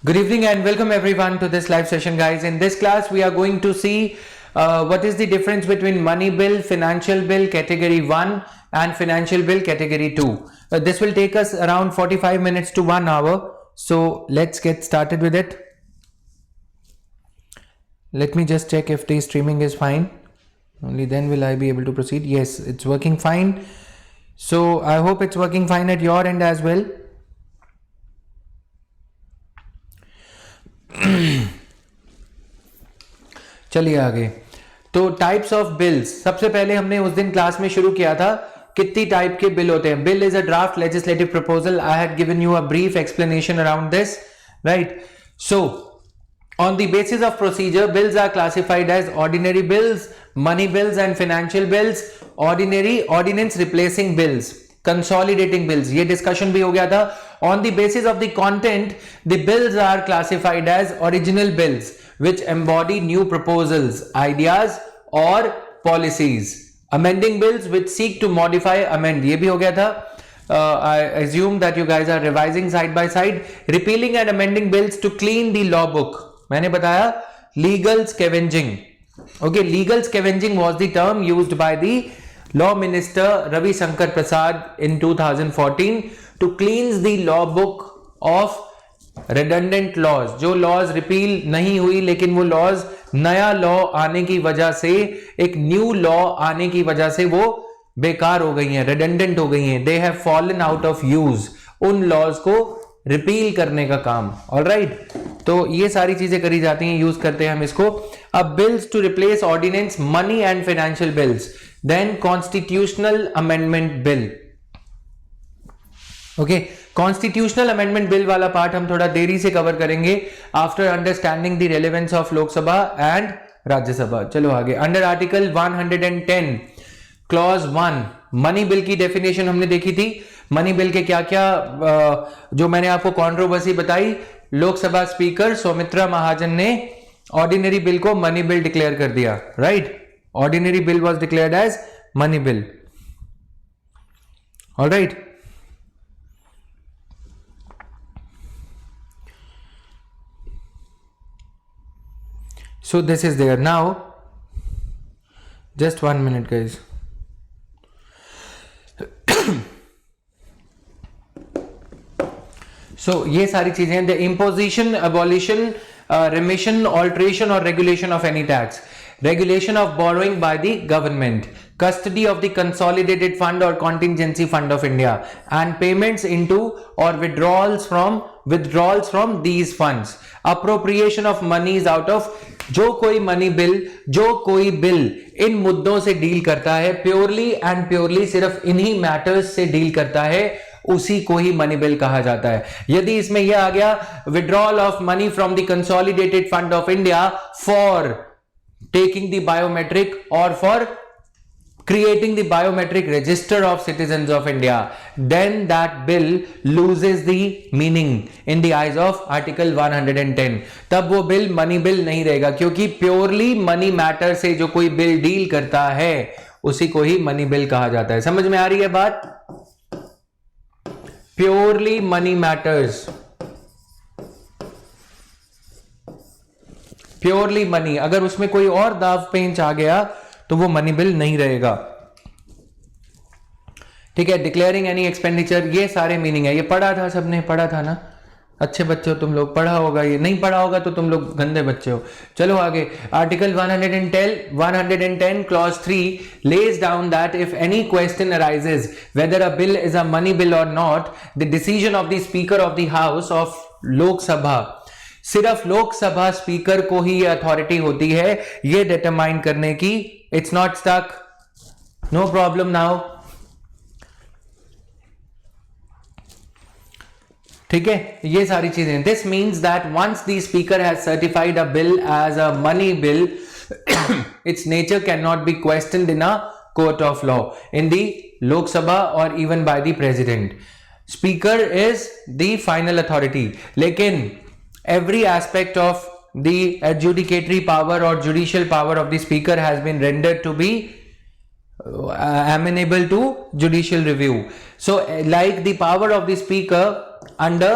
Good evening and welcome everyone to this live session, guys. In this class, we are going to see what is the difference between money bill, financial bill category 1 and financial bill category 2. This will take us around 45 minutes to 1 hour. So let's get started with it. Let me just check if the streaming is fine. Only then will I be able to proceed. Yes, it's working fine. So I hope it's working fine at your end as well. चलिए आगे. तो types of bills, सबसे पहले हमने उस दिन class में शुरू किया था कितनी टाइप के बिल होते हैं. Bill is a draft legislative proposal. I had given you a brief explanation around this, right. So on the basis of procedure, bills are classified as ordinary bills, money bills and financial bills. Ordinary, ordinance replacing bills, consolidating bills, ये discussion भी हो गया था. On the basis of the content, the bills are classified as original bills which embody new proposals, ideas or policies. Amending bills which seek to modify, amend, ये भी हो गया था. I assume that you guys are revising side by side. Repealing and amending bills to clean the law book. मैंने बताया legal scavenging. Okay, legal scavenging was the term used by the law minister Ravi Shankar Prasad in 2014 to cleanse the law book of redundant laws. जो laws repeal नहीं हुई लेकिन वो laws नया law आने की वजह से, एक new law आने की वजह से वो बेकार हो गई हैं, redundant हो गई हैं. They have fallen out of use. उन laws को रिपील करने का काम. ऑलराइट, तो ये सारी चीजें करी जाती हैं, यूज करते हैं हम इसको. अब bills to replace ordinance, money and financial bills. Then constitutional amendment bill. Okay, constitutional amendment bill वाला पार्ट हम थोड़ा देरी से कवर करेंगे after understanding the relevance of Lok Sabha and Rajya Sabha. चलो आगे. Under article 110 clause 1 money bill की डेफिनेशन हमने देखी थी. मनी बिल के क्या क्या जो मैंने आपको कंट्रोवर्सी बताई, लोकसभा स्पीकर सौमित्रा महाजन ने ऑर्डिनरी बिल को मनी बिल डिक्लेयर कर दिया, right. Ordinary bill was declared as money bill. Alright, so this is there. Now just 1 minute, guys. So ये सारी चीजें, the imposition, abolition, remission, alteration और regulation of any tax, regulation of borrowing by the government, custody of the consolidated fund or contingency fund of India and payments into or withdrawals from these funds, appropriation of monies out of. जो कोई money bill, जो कोई bill इन मुद्दों से deal करता है, purely and purely सिर्फ इन्हीं मैटर्स से डील करता है, उसी को ही मनी बिल कहा जाता है. यदि इसमें यह आ गया withdrawal of money from the consolidated fund of India for taking the biometric और for creating the biometric register of citizens of India, then that bill loses the meaning in the eyes of article 110. तब वो bill money bill नहीं रहेगा, क्योंकि purely money matter से जो कोई bill deal करता है उसी को ही मनी बिल कहा जाता है. समझ में आ रही है बात? Purely money matters, purely money, अगर उसमें कोई और दाव पेंच आ गया तो वो मनी बिल नहीं रहेगा. ठीक है. डिक्लेयरिंग एनी एक्सपेंडिचर, ये सारे मीनिंग है. ये पढ़ा था, सबने पढ़ा था ना? अच्छे बच्चे हो तुम लोग, पढ़ा होगा. ये नहीं पढ़ा होगा तो तुम लोग गंदे बच्चे हो. चलो आगे. Article 110 clause 3 lays down that if any question arises whether a bill is a money bill or not, the decision of the speaker of the house of Lok Sabha, सिर्फ लोकसभा स्पीकर को ही ये अथॉरिटी होती है ये determine करने की. It's not stuck, no problem now. ठीक है, ये सारी चीजें. This means that once the speaker has certified a bill as a money bill, its nature can not be questioned in a court of law, in the Lok Sabha और even by the president. Speaker is the final authority, लेकिन every aspect of the adjudicatory power or judicial power of the speaker has been rendered to be amenable to judicial review. So like the power of the speaker under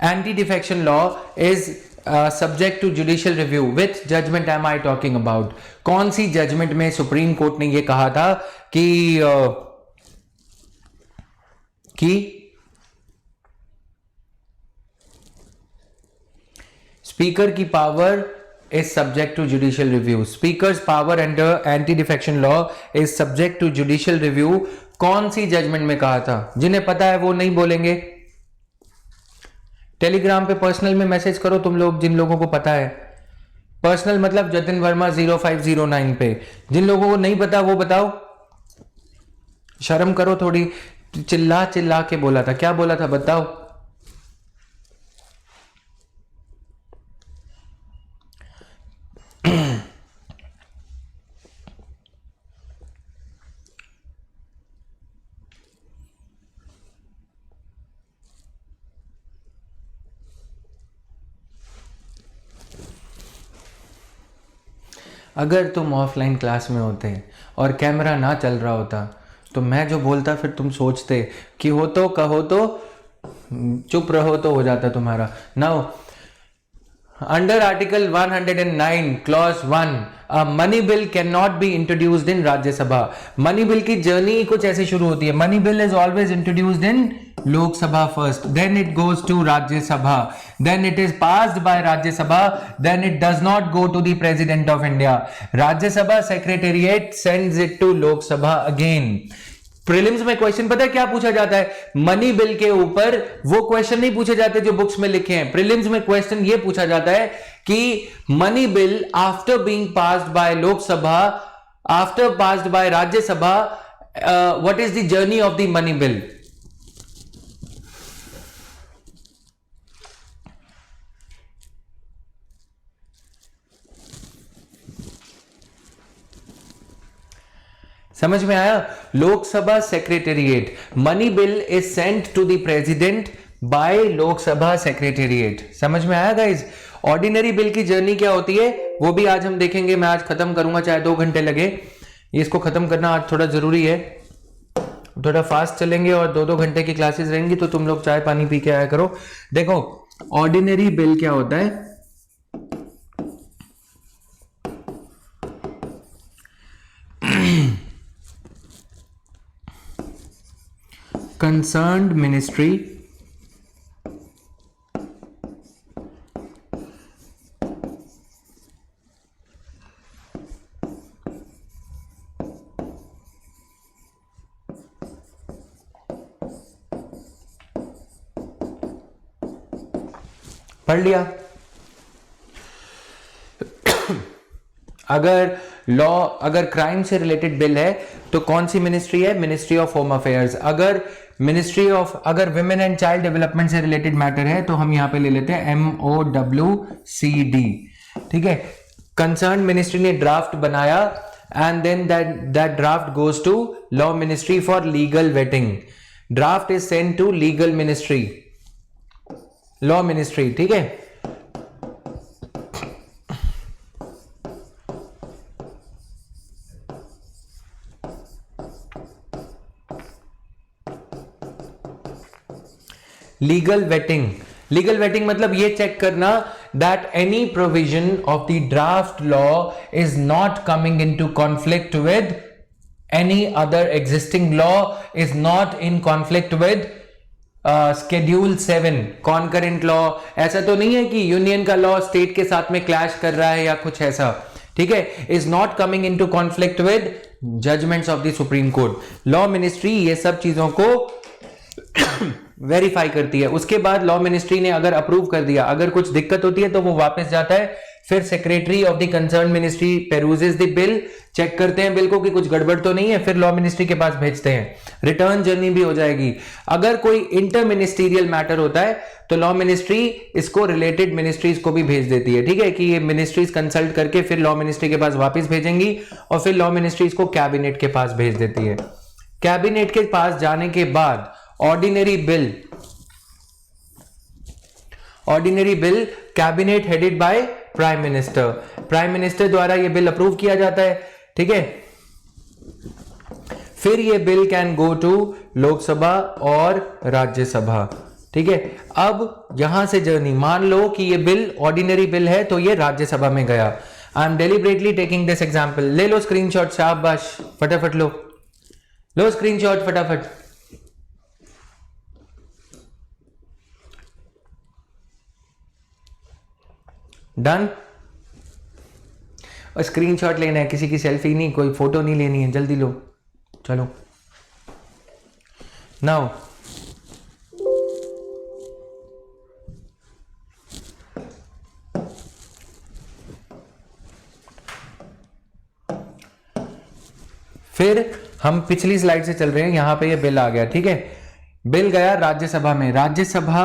anti defection law is subject to judicial review, with judgement am I talking about? कौन सी judgement में supreme court ने ये कहा था कि speaker की power is subject to judicial review. Speaker's power under anti-defection law is subject to judicial review. कौन सी जजमेंट में कहा था? जिन्हें पता है वो नहीं बोलेंगे। टेलीग्राम पे पर्सनल में मैसेज करो तुम लोग, जिन लोगों को पता है। पर्सनल मतलब जतिन वर्मा 0509 पे। जिन लोगों को नहीं पता वो बताओ। शर्म करो थोड़ी, चिल्ला चिल्ला के बोला था, क्या बोला था बताओ। अगर तुम ऑफलाइन क्लास में होते और कैमरा ना चल रहा होता तो मैं जो बोलता फिर तुम सोचते कि हो तो कहो तो, चुप रहो तो हो जाता तुम्हारा। Now under article 109 clause 1 a money bill cannot be introduced in Rajya Sabha. Money bill की जर्नी कुछ ऐसे शुरू होती है। Money bill is always introduced in Lok Sabha first, then it goes to Rajya Sabha, then it is passed by Rajya Sabha, then it does not go to the president of India. Rajya Sabha secretariat sends it to Lok Sabha again. Prelims में question पता है क्या पूछा जाता है? Money bill के ऊपर वो क्वेश्चन नहीं पूछे जाते जो बुक्स में लिखे हैं। प्रीलिम्स में क्वेश्चन ये पूछा जाता है कि money bill after being passed by Lok Sabha, after passed by Rajya Sabha, what is the journey of the money bill? समझ में आया? Lok Sabha secretariat, money bill is sent to the president by Lok Sabha secretariat. समझ में आया गाइज? ऑर्डिनरी बिल की जर्नी क्या होती है वो भी आज हम देखेंगे। मैं आज खत्म करूंगा, चाहे 2 घंटे लगे। इसको खत्म करना आज थोड़ा जरूरी है। थोड़ा फास्ट चलेंगे और 2-2 घंटे की क्लासेस रहेंगी, तो तुम लोग चाय पानी पी के आया करो। देखो ऑर्डिनरी बिल क्या होता है। concerned ministry पढ़ लिया। अगर लॉ, अगर क्राइम से रिलेटेड बिल है तो कौन सी मिनिस्ट्री है? Ministry of home affairs. अगर मिनिस्ट्री ऑफ, अगर विमेन एंड चाइल्ड डेवलपमेंट से रिलेटेड मैटर है तो हम यहां पे ले लेते हैं MOWCD। ठीक है, कंसर्न मिनिस्ट्री ने ड्राफ्ट बनाया and then that draft goes to law ministry for legal vetting. Draft is sent to legal ministry, law ministry. ठीक है, लीगल वेटिंग। लीगल वेटिंग मतलब ये चेक करना that any provision of the draft law is not coming into conflict with any other existing law, is not in conflict with Schedule 7 concurrent law. ऐसा तो नहीं है कि यूनियन का law state के साथ में क्लैश कर रहा है या कुछ ऐसा। ठीक है, is not coming into conflict with judgements of the supreme court. Law ministry ये सब चीजों को वेरीफाई करती है। उसके बाद लॉ मिनिस्ट्री ने अगर अप्रूव कर दिया, अगर कुछ दिक्कत होती है तो वो वापस जाता है, फिर secretary of the concern ministry peruses the bill, check करते हैं बिल को कि कुछ गड़बड़ तो नहीं है, फिर लॉ मिनिस्ट्री के पास भेजते हैं। रिटर्न जर्नी भी हो जाएगी। अगर कोई इंटर मिनिस्ट्रियल मैटर होता है तो लॉ मिनिस्ट्री इसको रिलेटेड मिनिस्ट्रीज को भी भेज देती है। ठीक है, कि ये मिनिस्ट्रीज कंसल्ट करके फिर लॉ मिनिस्ट्री के पास वापस भेजेंगी और फिर लॉ मिनिस्ट्री इसको कैबिनेट के पास भेज देती है। कैबिनेट के पास जाने के बाद ordinary bill cabinet headed by prime minister, prime minister द्वारा ये बिल अप्रूव किया जाता है। ठीक है, फिर ये bill can go to Lok Sabha और राज्यसभा। ठीक है, अब यहां से जर्नी, मान लो कि ये बिल ऑर्डिनरी बिल है तो ये राज्यसभा में गया। I am deliberately taking this example. ले लो स्क्रीनशॉट, शाबाश, फटाफट लो स्क्रीनशॉट फटाफट। डन। और स्क्रीनशॉट लेना है, किसी की सेल्फी नहीं, कोई फोटो नहीं लेनी है, जल्दी लो। चलो नाउ फिर हम पिछली स्लाइड से चल रहे हैं, यहां पे ये बिल आ गया, ठीक है, बिल गया राज्यसभा में, राज्यसभा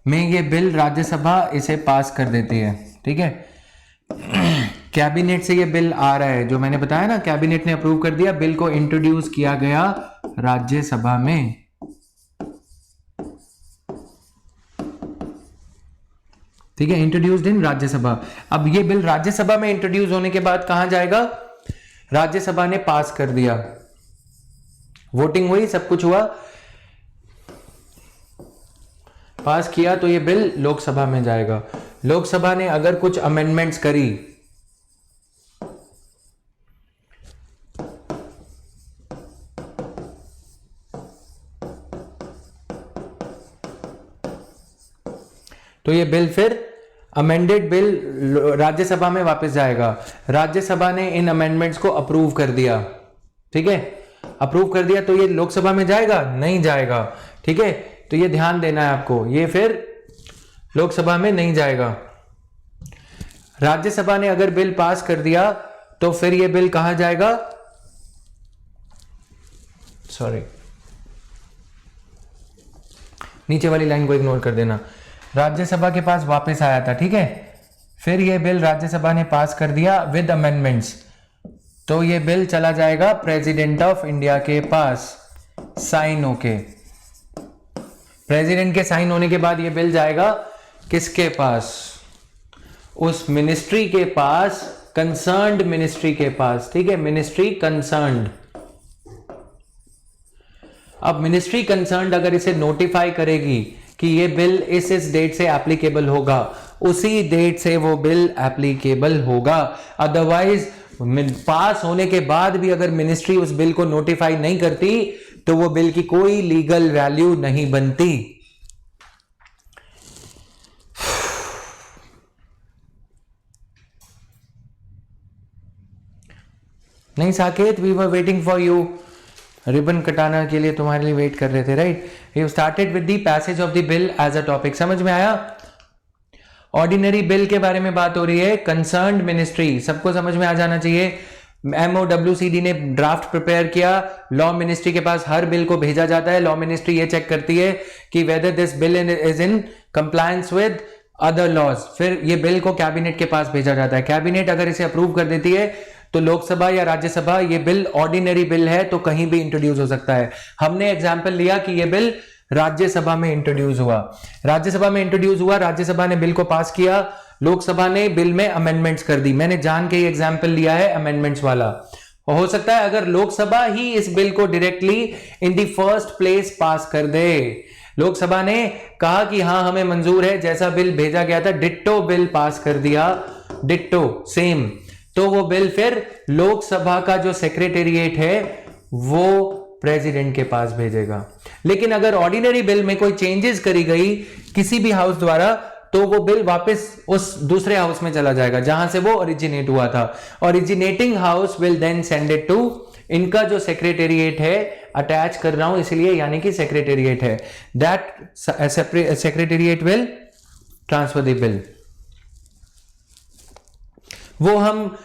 में ये बिल, राज्यसभा इसे पास कर देती है, ठीक है। कैबिनेट से ये बिल आ रहा है, जो मैंने बताया ना, कैबिनेट ने अप्रूव कर दिया, बिल को इंट्रोड्यूस किया गया राज्यसभा में, ठीक है, इंट्रोड्यूस्ड इन राज्यसभा। अब ये बिल राज्यसभा में इंट्रोड्यूस होने के बाद कहां जाएगा, राज्यसभा ने पास कर दिया, वोटिंग हुई, सब कुछ हुआ, पास किया, तो ये बिल लोकसभा में जाएगा। लोकसभा ने अगर कुछ अमेंडमेंट्स करी, तो ये बिल फिर अमेंडेड बिल राज्यसभा में वापस जाएगा। राज्यसभा ने इन अमेंडमेंट्स को अप्रूव कर दिया, ठीक है, अप्रूव कर दिया, तो ये लोकसभा में जाएगा, नहीं जाएगा, ठीक है, तो ये ध्यान देना है आपको, ये फिर लोकसभा में नहीं जाएगा। राज्यसभा ने अगर बिल पास कर दिया तो फिर ये बिल कहां जाएगा, सॉरी, नीचे वाली लाइन को इग्नोर कर देना, राज्यसभा के पास वापस आया था, ठीक है, फिर ये बिल राज्यसभा ने पास कर दिया विद अमेंडमेंट्स, तो ये बिल चला जाएगा प्रेसिडेंट ऑफ इंडिया के पास साइन होके, प्रेसिडेंट के साइन होने के बाद ये बिल जाएगा किसके पास, उस मिनिस्ट्री के पास, कंसर्न्ड मिनिस्ट्री के पास, ठीक है, मिनिस्ट्री कंसर्न्ड। अब मिनिस्ट्री कंसर्न्ड अगर इसे नोटिफाई करेगी कि ये बिल इस डेट से एप्लीकेबल होगा, उसी डेट से वो बिल एप्लीकेबल होगा। अदरवाइज पास होने के बाद भी अगर मिनिस्ट्री उस बिल को नोटिफाई नहीं करती तो वो बिल की कोई लीगल वैल्यू नहीं बनती। नहीं Saket, we were waiting for you, ribbon कटाना के लिए तुम्हारे लिए वेट कर रहे थे, right. You started with the passage of the bill as a topic, समझ में आया। ऑर्डिनरी बिल के बारे में बात हो रही है, कंसर्न्ड मिनिस्ट्री, सबको समझ में आ जाना चाहिए। MOWCD ने ड्राफ्ट प्रिपेयर किया, लॉ मिनिस्ट्री के पास हर बिल को भेजा जाता है, लॉ मिनिस्ट्री ये चेक करती है कि whether this bill is in compliance with other laws, फिर ये बिल को कैबिनेट के पास भेजा जाता है, कैबिनेट अगर इसे अप्रूव कर देती है तो लोकसभा या राज्यसभा, ये बिल ऑर्डिनरी बिल है तो कहीं भी इंट्रोड्यूस हो सकता है। हमने एग्जांपल लिया कि ये बिल राज्यसभा में इंट्रोड्यूस हुआ, राज्यसभा में इंट्रोड्यूस हुआ, राज्यसभा ने बिल को पास किया, लोकसभा ने बिल में अमेंडमेंट्स कर दी। मैंने जान के ये एग्जांपल लिया है अमेंडमेंट्स वाला। हो सकता है अगर लोकसभा ही इस बिल को directly in the first place pass कर दे, लोकसभा ने कहा कि हाँ हमें मंजूर है, जैसा बिल भेजा गया था डिट्टो बिल पास कर दिया, डिट्टो सेम, तो वो बिल फिर लोकसभा का जो सेक्रेटेरिएट है वो प्रेसिडेंट के पास भेजेगा। लेकिन अगर ऑर्डिनरी बिल में कोई चेंजेस करी गई किसी भी हाउस द्वारा तो वो बिल वापस उस दूसरे हाउस में चला जाएगा जहां से वो ओरिजिनेट हुआ था। Originating house will then send it to, इनका जो सेक्रेटेरिएट है, अटैच कर रहा हूं इसलिए यानी कि सेक्रेटेरिएट है, that secretariat will transfer the bill. वो हम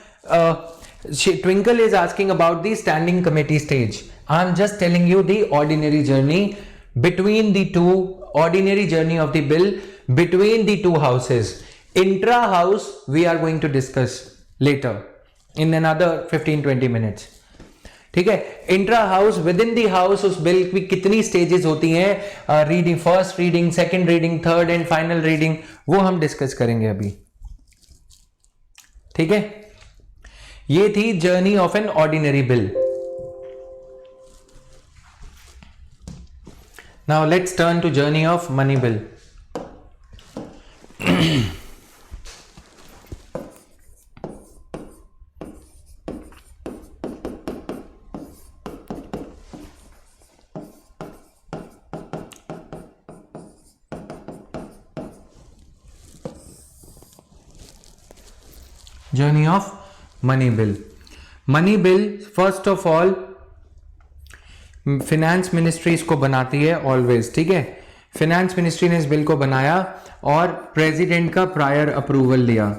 Twinkle is asking about the standing committee stage. I'm just telling you the ordinary journey between the two, ordinary journey of the bill between the two houses. Intra house we are going to discuss later in another 15-20 minutes. ठीक है, intra house, with in the house उस bill की कितनी stages होती हैं, reading, first reading, second reading, third and final reading, वो हम discuss करेंगे अभी। ठीक है, ये थी journey of an ordinary bill. Now let's turn to journey of money bill. Journey of money bill. Money bill first of all finance ministry इसको बनाती है ऑलवेज, ठीक है. फिनेंस मिनिस्ट्री ने इस बिल को बनाया और प्रेसिडेंट का प्रायर अप्रूवल लिया.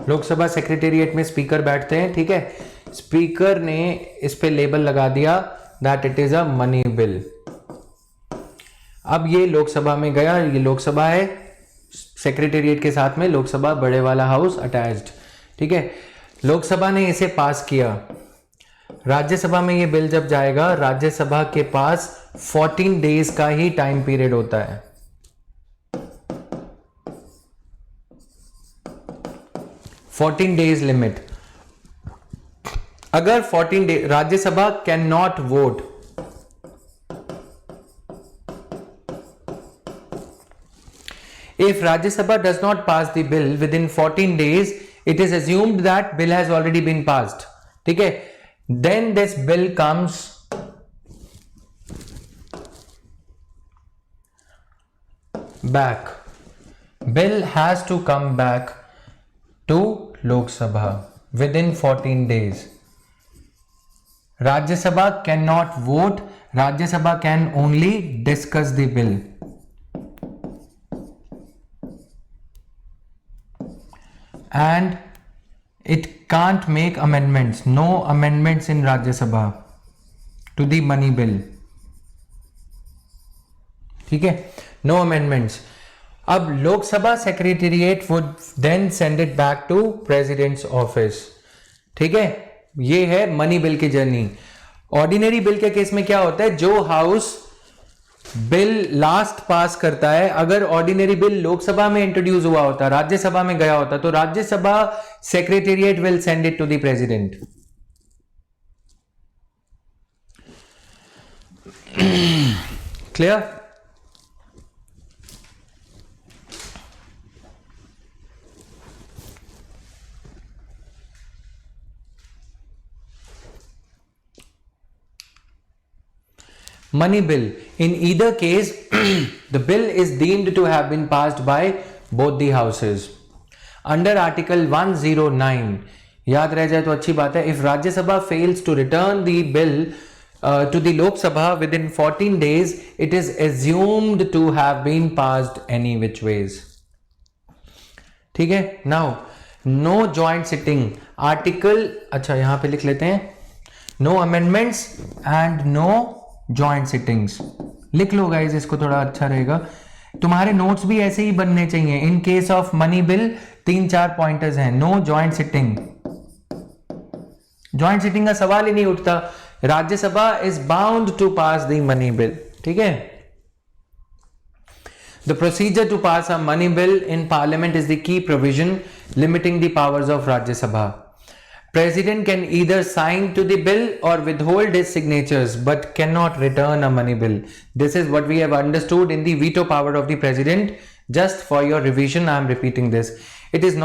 लोकसभा सेक्रेटेरिएट में स्पीकर बैठते हैं, ठीक है. स्पीकर ने इस पे लेबल लगा दिया that it is a money bill. अब ये लोकसभा में गया, ये लोकसभा है, सेक्रेटेरिएट के साथ में लोकसभा बड़े वाला हाउस अटैच्ड, ठीक है. लोकसभा ने इसे पास किया. राज्यसभा में ये बिल जब जाएगा, राज्यसभा के पास 14 डेज का ही टाइम पीरियड होता है. 14 डेज लिमिट. अगर 14 day Rajya Sabha can not vote, if Rajya Sabha does not pass the bill within 14 days, it is assumed that bill has already been passed, ठीक है. Then this bill comes back. Bill has to come back to Lok Sabha within 14 days. Rajya Sabha cannot vote. Rajya Sabha can only discuss the bill. And it can't make amendments. No amendments in Rajya Sabha to the money bill. ठीक है, no amendments. अब Lok Sabha secretariat would then send it back to president's office, ठीक है. ये है money bill की journey. Ordinary bill के case में क्या होता है, जो हाउस बिल लास्ट पास करता है, अगर ऑर्डिनरी बिल लोकसभा में इंट्रोड्यूस हुआ होता, राज्यसभा में गया होता, तो Rajya Sabha secretariat will send it to the president. Clear. Money bill. In either case, the bill is deemed to have been passed by both the houses. Under Article 109, याद रह जाए तो अच्छी बात है. If Rajya Sabha fails to return the bill to the Lok Sabha within 14 days, it is assumed to have been passed any which ways. ठीक है. Now, no joint sitting. Article, अच्छा यहाँ पे लिख लेते हैं. No amendments and no joint sittings. लिख लो guys, इसको थोड़ा अच्छा रहेगा. तुम्हारे नोट्स भी ऐसे ही बनने चाहिए. In case of money bill 3-4 pointers हैं. No joint sitting. Joint sitting का सवाल ही नहीं उठता. Rajya Sabha is bound to pass the money bill, ठीक है. The procedure to pass a money bill in parliament is the key provision limiting the powers of Rajya Sabha. President can either sign to the bill or withhold his signatures but cannot return a money bill. This is what we have understood in the veto power of the president. Just for your revision, I am repeating this. It is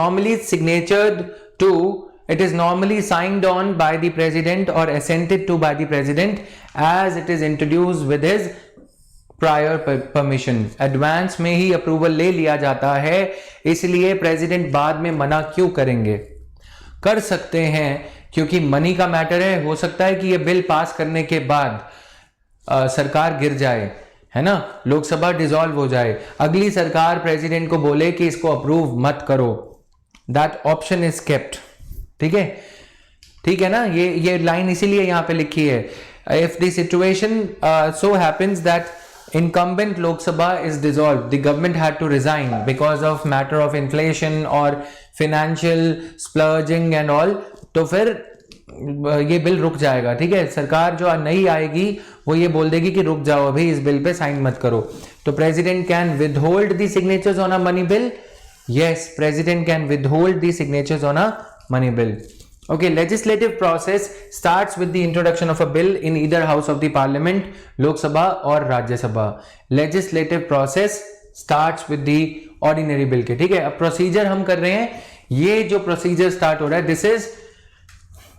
normally signed on by the president or assented to by the president as it is introduced with his prior permission. Advance में ही approval ले लिया जाता है, इसलिए president बाद में मना क्यों करेंगे. कर सकते हैं क्योंकि मनी का मैटर है. हो सकता है कि ये बिल पास करने के बाद सरकार गिर जाए, है ना, लोकसभा डिसॉल्व हो जाए, अगली सरकार प्रेसिडेंट को बोले कि इसको अप्रूव मत करो. That option is kept. ठीक है, ठीक है ना. ये लाइन इसीलिए यहां पे लिखी है. If the situation so happens that incumbent Lok Sabha is dissolved, the government had to resign because of matter of inflation or financial splurging and all, तो फिर ये बिल रुक जाएगा, ठीक है। सरकार जो नई आएगी वो ये बोल देगी कि रुक जाओ, अभी इस बिल पे साइन मत करो। तो president can withhold the signatures on a money bill, yes, president can withhold the signatures on a money bill. Okay, legislative process starts with the introduction of a bill in either house of the parliament, Lok Sabha or Rajya Sabha. Legislative process starts with the ordinary bill के, ठीक है। अब procedure हम कर रहे हैं, ये जो प्रोसीजर स्टार्ट हो रहा है, this is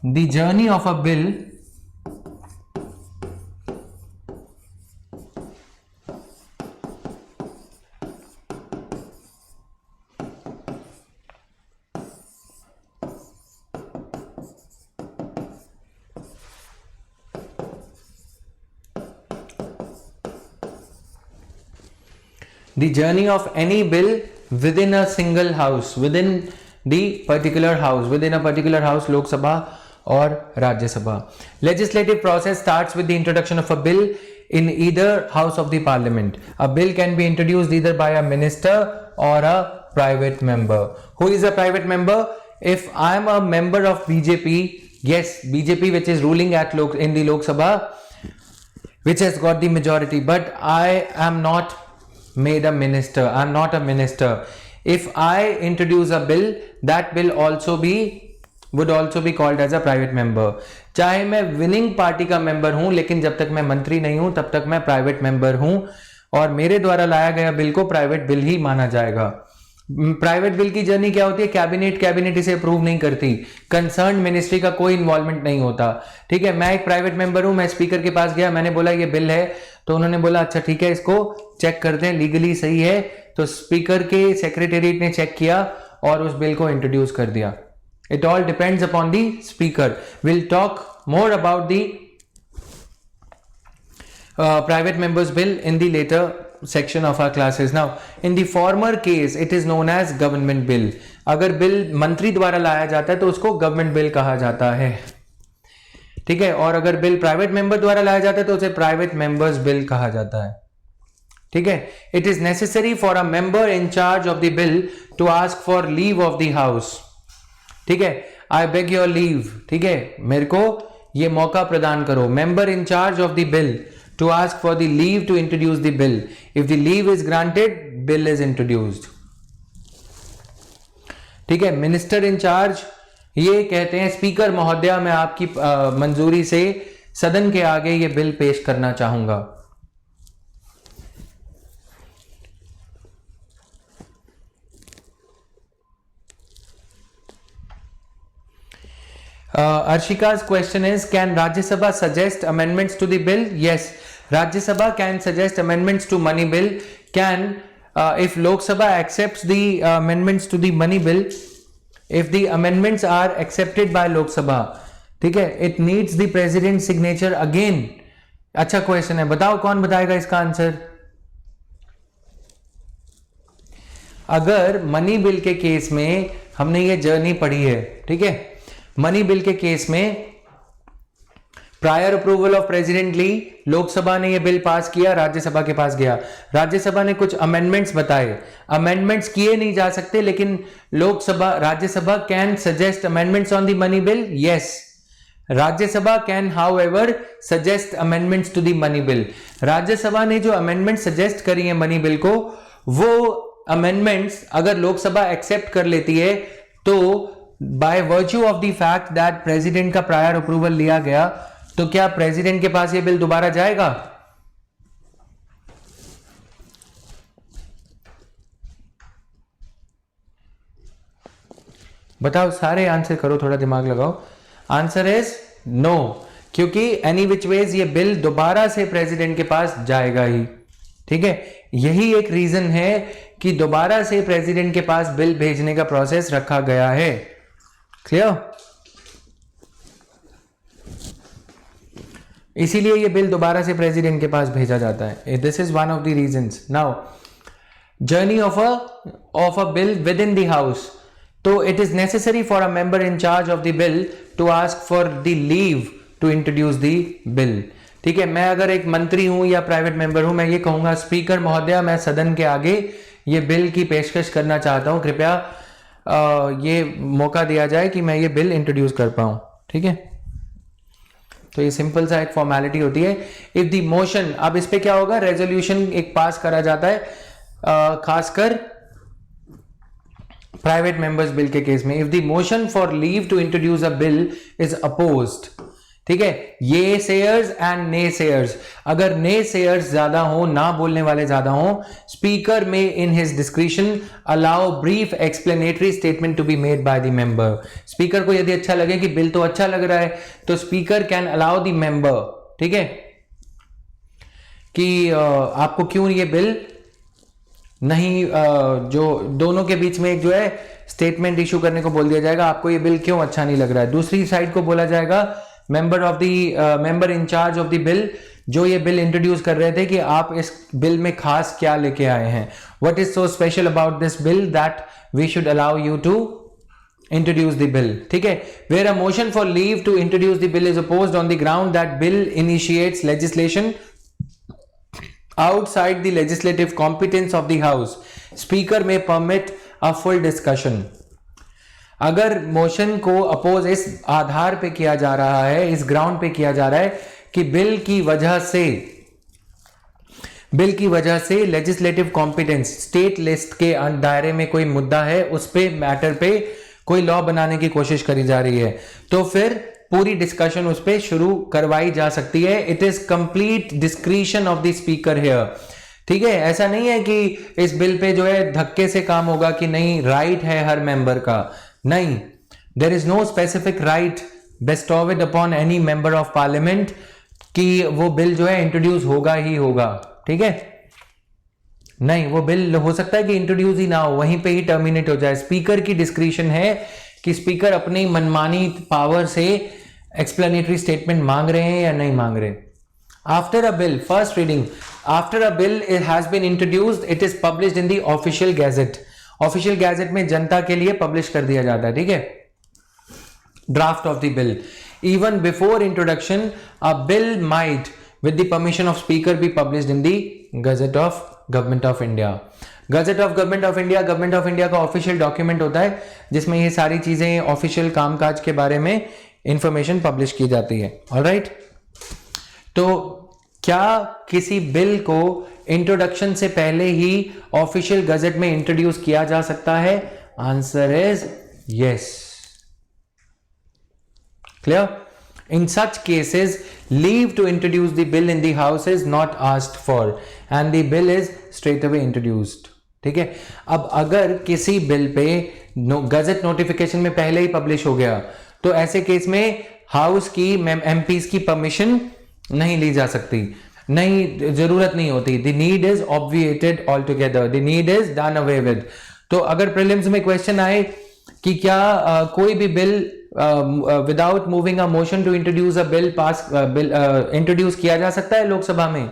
the journey of a bill the journey of any bill within a single house, within the particular house, within a particular house, Lok Sabha or Rajya Sabha. Legislative process starts with the introduction of a bill in either house of the parliament. A bill can be introduced either by a minister or a private member. Who is a private member? If I am a member of BJP, yes, BJP which is ruling in the Lok Sabha, which has got the majority, but I am not made a minister, I'm not a minister. If I introduce a bill, that bill would also be called as a private member. चाहे मैं winning party का member हूं, लेकिन जब तक मैं मंत्री नहीं हूं तब तक मैं प्राइवेट मेंबर हूं, और मेरे द्वारा लाया गया बिल को प्राइवेट बिल ही माना जाएगा। प्राइवेट बिल की जर्नी क्या होती है? कैबिनेट इसे अप्रूव नहीं करती, कंसर्न मिनिस्ट्री का कोई इन्वॉल्वमेंट नहीं होता, ठीक है। मैं एक प्राइवेट मेंबर हूं, मैं स्पीकर के पास गया, मैंने बोला ये बिल है, तो उन्होंने बोला अच्छा ठीक है, इसको चेक करते हैं, लीगली सही है, तो स्पीकर के सेक्रेटेरिएट ने चेक किया और उस बिल को इंट्रोड्यूस कर दिया। It all depends upon the speaker. Will talk more about the private members bill in the later section of our classes. Now in the former case it is known as government bill. अगर bill मंत्री द्वारा लाया जाता है तो उसको government bill कहा जाता है, ठीक है। और अगर बिल प्राइवेट मेंबर द्वारा लाया जाता है तो उसे प्राइवेट मेंबर्स बिल कहा जाता है, ठीक है। It is necessary for a member in charge of the bill to ask for leave of the house, ठीक है। आई बेग योर लीव, ठीक है, मेरे को ये मौका प्रदान करो। Member in charge of the bill to ask for the leave to introduce the bill. If the leave is granted, bill is introduced, ठीक है। मिनिस्टर इन चार्ज ये कहते हैं स्पीकर महोदया मैं आपकी मंजूरी से सदन के आगे ये बिल पेश करना चाहूंगा। Arshika's question is, can Rajya Sabha suggest amendments to the bill? Yes, Rajya Sabha can suggest amendments to money bill. If Lok Sabha accepts the amendments to the money bill, if the amendments are accepted by Lok Sabha, ठीक है, it needs the president's signature again. अच्छा question है, बताओ कौन बताएगा इसका answer? अगर money bill के केस में हमने ये जर्नी पढ़ी है, ठीक है, मनी बिल के केस में प्रायर अप्रूवल ऑफ प्रेसिडेंट ली, लोकसभा ने ये बिल पास किया, राज्यसभा के पास गया, राज्यसभा ने कुछ अमेंडमेंट्स बताए, अमेंडमेंट्स किए नहीं जा सकते, लेकिन Rajya Sabha can suggest amendments on the money bill, yes, Rajya Sabha can however suggest amendments to the money bill. Rajya Sabha ने जो अमेंडमेंट सजेस्ट करी है मनी बिल को, वो अमेंडमेंट्स अगर लोकसभा एक्सेप्ट कर लेती है तो by virtue of the fact that president का प्रायर अप्रूवल लिया गया, तो क्या प्रेसिडेंट के पास ये बिल दोबारा जाएगा? बताओ, सारे आंसर करो, थोड़ा दिमाग लगाओ। आंसर इज नो, क्योंकि एनी विच वेज ये बिल दोबारा से प्रेसिडेंट के पास जाएगा ही, ठीक है। यही एक रीजन है कि दोबारा से प्रेसिडेंट के पास बिल भेजने का प्रोसेस रखा गया है। क्लियर? इसीलिए ये बिल दोबारा से प्रेसिडेंट के पास भेजा जाता है। This is one of the reasons. Now journey of a bill within the house, तो it is necessary for a member in charge of the bill to ask for the leave to introduce the bill, ठीक है, मैं अगर एक मंत्री हूं या private member हूं, मैं ये कहूंगा स्पीकर महोदया, मैं सदन के आगे ये बिल की पेशकश करना चाहता हूं, कृपया ये मौका दिया जाए कि मैं ये बिल इंट्रोड्यूस कर पाऊं। ठीक है, तो ये सिंपल सा एक फॉर्मेलिटी होती है। इफ द मोशन, अब इस पे क्या होगा, रेजोल्यूशन एक पास करा जाता है, खासकर प्राइवेट मेंबर्स बिल के केस में। If the motion for leave to introduce a bill is opposed, ठीक है, ये सेयर्स एंड ने सेयर्स, अगर ने सेयर्स ज्यादा हो, ना बोलने वाले ज्यादा हो, speaker may in his discretion allow brief explanatory statement to be made by the member. Speaker को यदि अच्छा लगे कि बिल तो अच्छा लग रहा है, तो speaker can allow the member, ठीक है, कि आपको क्यों ये बिल नहीं, जो दोनों के बीच में एक जो है स्टेटमेंट इशू करने को बोल दिया जाएगा, आपको ये बिल क्यों अच्छा नहीं लग रहा है। दूसरी साइड को बोला जाएगा member in charge of the bill, जो ये बिल इंट्रोड्यूस कर रहे थे, कि आप इस बिल में खास क्या लेके आए हैं, what is so special about this bill that we should allow you to introduce the bill. ठीक है, where a motion for leave to introduce the bill is opposed on the ground that bill initiates legislation outside the legislative competence of the house, speaker may permit a full discussion। अगर motion को oppose इस आधार पे किया जा रहा है, इस ground पे किया जा रहा है कि बिल की वजह से लेजिस्लेटिव कॉम्पिटेंस, स्टेट लिस्ट के दायरे में कोई मुद्दा है, उस पे मैटर पे कोई लॉ बनाने की कोशिश करी जा रही है, तो फिर पूरी डिस्कशन उस पर शुरू करवाई जा सकती है। It is complete discretion of the speaker here. ठीक है, ऐसा नहीं है कि इस बिल पे जो है धक्के से काम होगा कि नहीं, राइट है हर मेंबर का, नहीं, there is no specific right bestowed upon any member of parliament कि वो बिल जो है इंट्रोड्यूस होगा ही होगा। ठीक है, नहीं, वो बिल हो सकता है कि इंट्रोड्यूस ही ना हो, वहीं पे ही टर्मिनेट हो जाए। स्पीकर की डिस्क्रिशन है कि स्पीकर अपनी मनमानी पावर से एक्सप्लेनेटरी स्टेटमेंट मांग रहे हैं या नहीं मांग रहे। After a bill, first reading, after a bill has been introduced, it is published in the official gazette. Official gazette में जनता के लिए पब्लिश कर दिया जाता है। ठीक है, draft of the bill. Even before introduction, a bill might with the permission of speaker be published in the gazette of government of India. Gazette of government of India, government of India का official document होता है, जिसमें ये सारी चीजें, official कामकाज के बारे में इंफॉर्मेशन पब्लिश की जाती है। ऑलराइट, तो क्या किसी बिल को इंट्रोडक्शन से पहले ही ऑफिशियल गजेट में इंट्रोड्यूस किया जा सकता है? Answer is yes. Clear? In such cases, leave to introduce the bill in the house is not asked for and the bill is straight away introduced। ठीक है, अब अगर किसी बिल पे गजट नोटिफिकेशन में पहले ही पब्लिश हो गया, तो ऐसे केस में हाउस की एमपीज की परमिशन नहीं ली जा सकती, नहीं, जरूरत नहीं होती। The need is obviated altogether, the need is done away with. तो अगर प्रीलिम्स में क्वेश्चन आए कि क्या कोई भी bill without moving a motion to introduce a bill pass introduce किया जा सकता है लोकसभा में?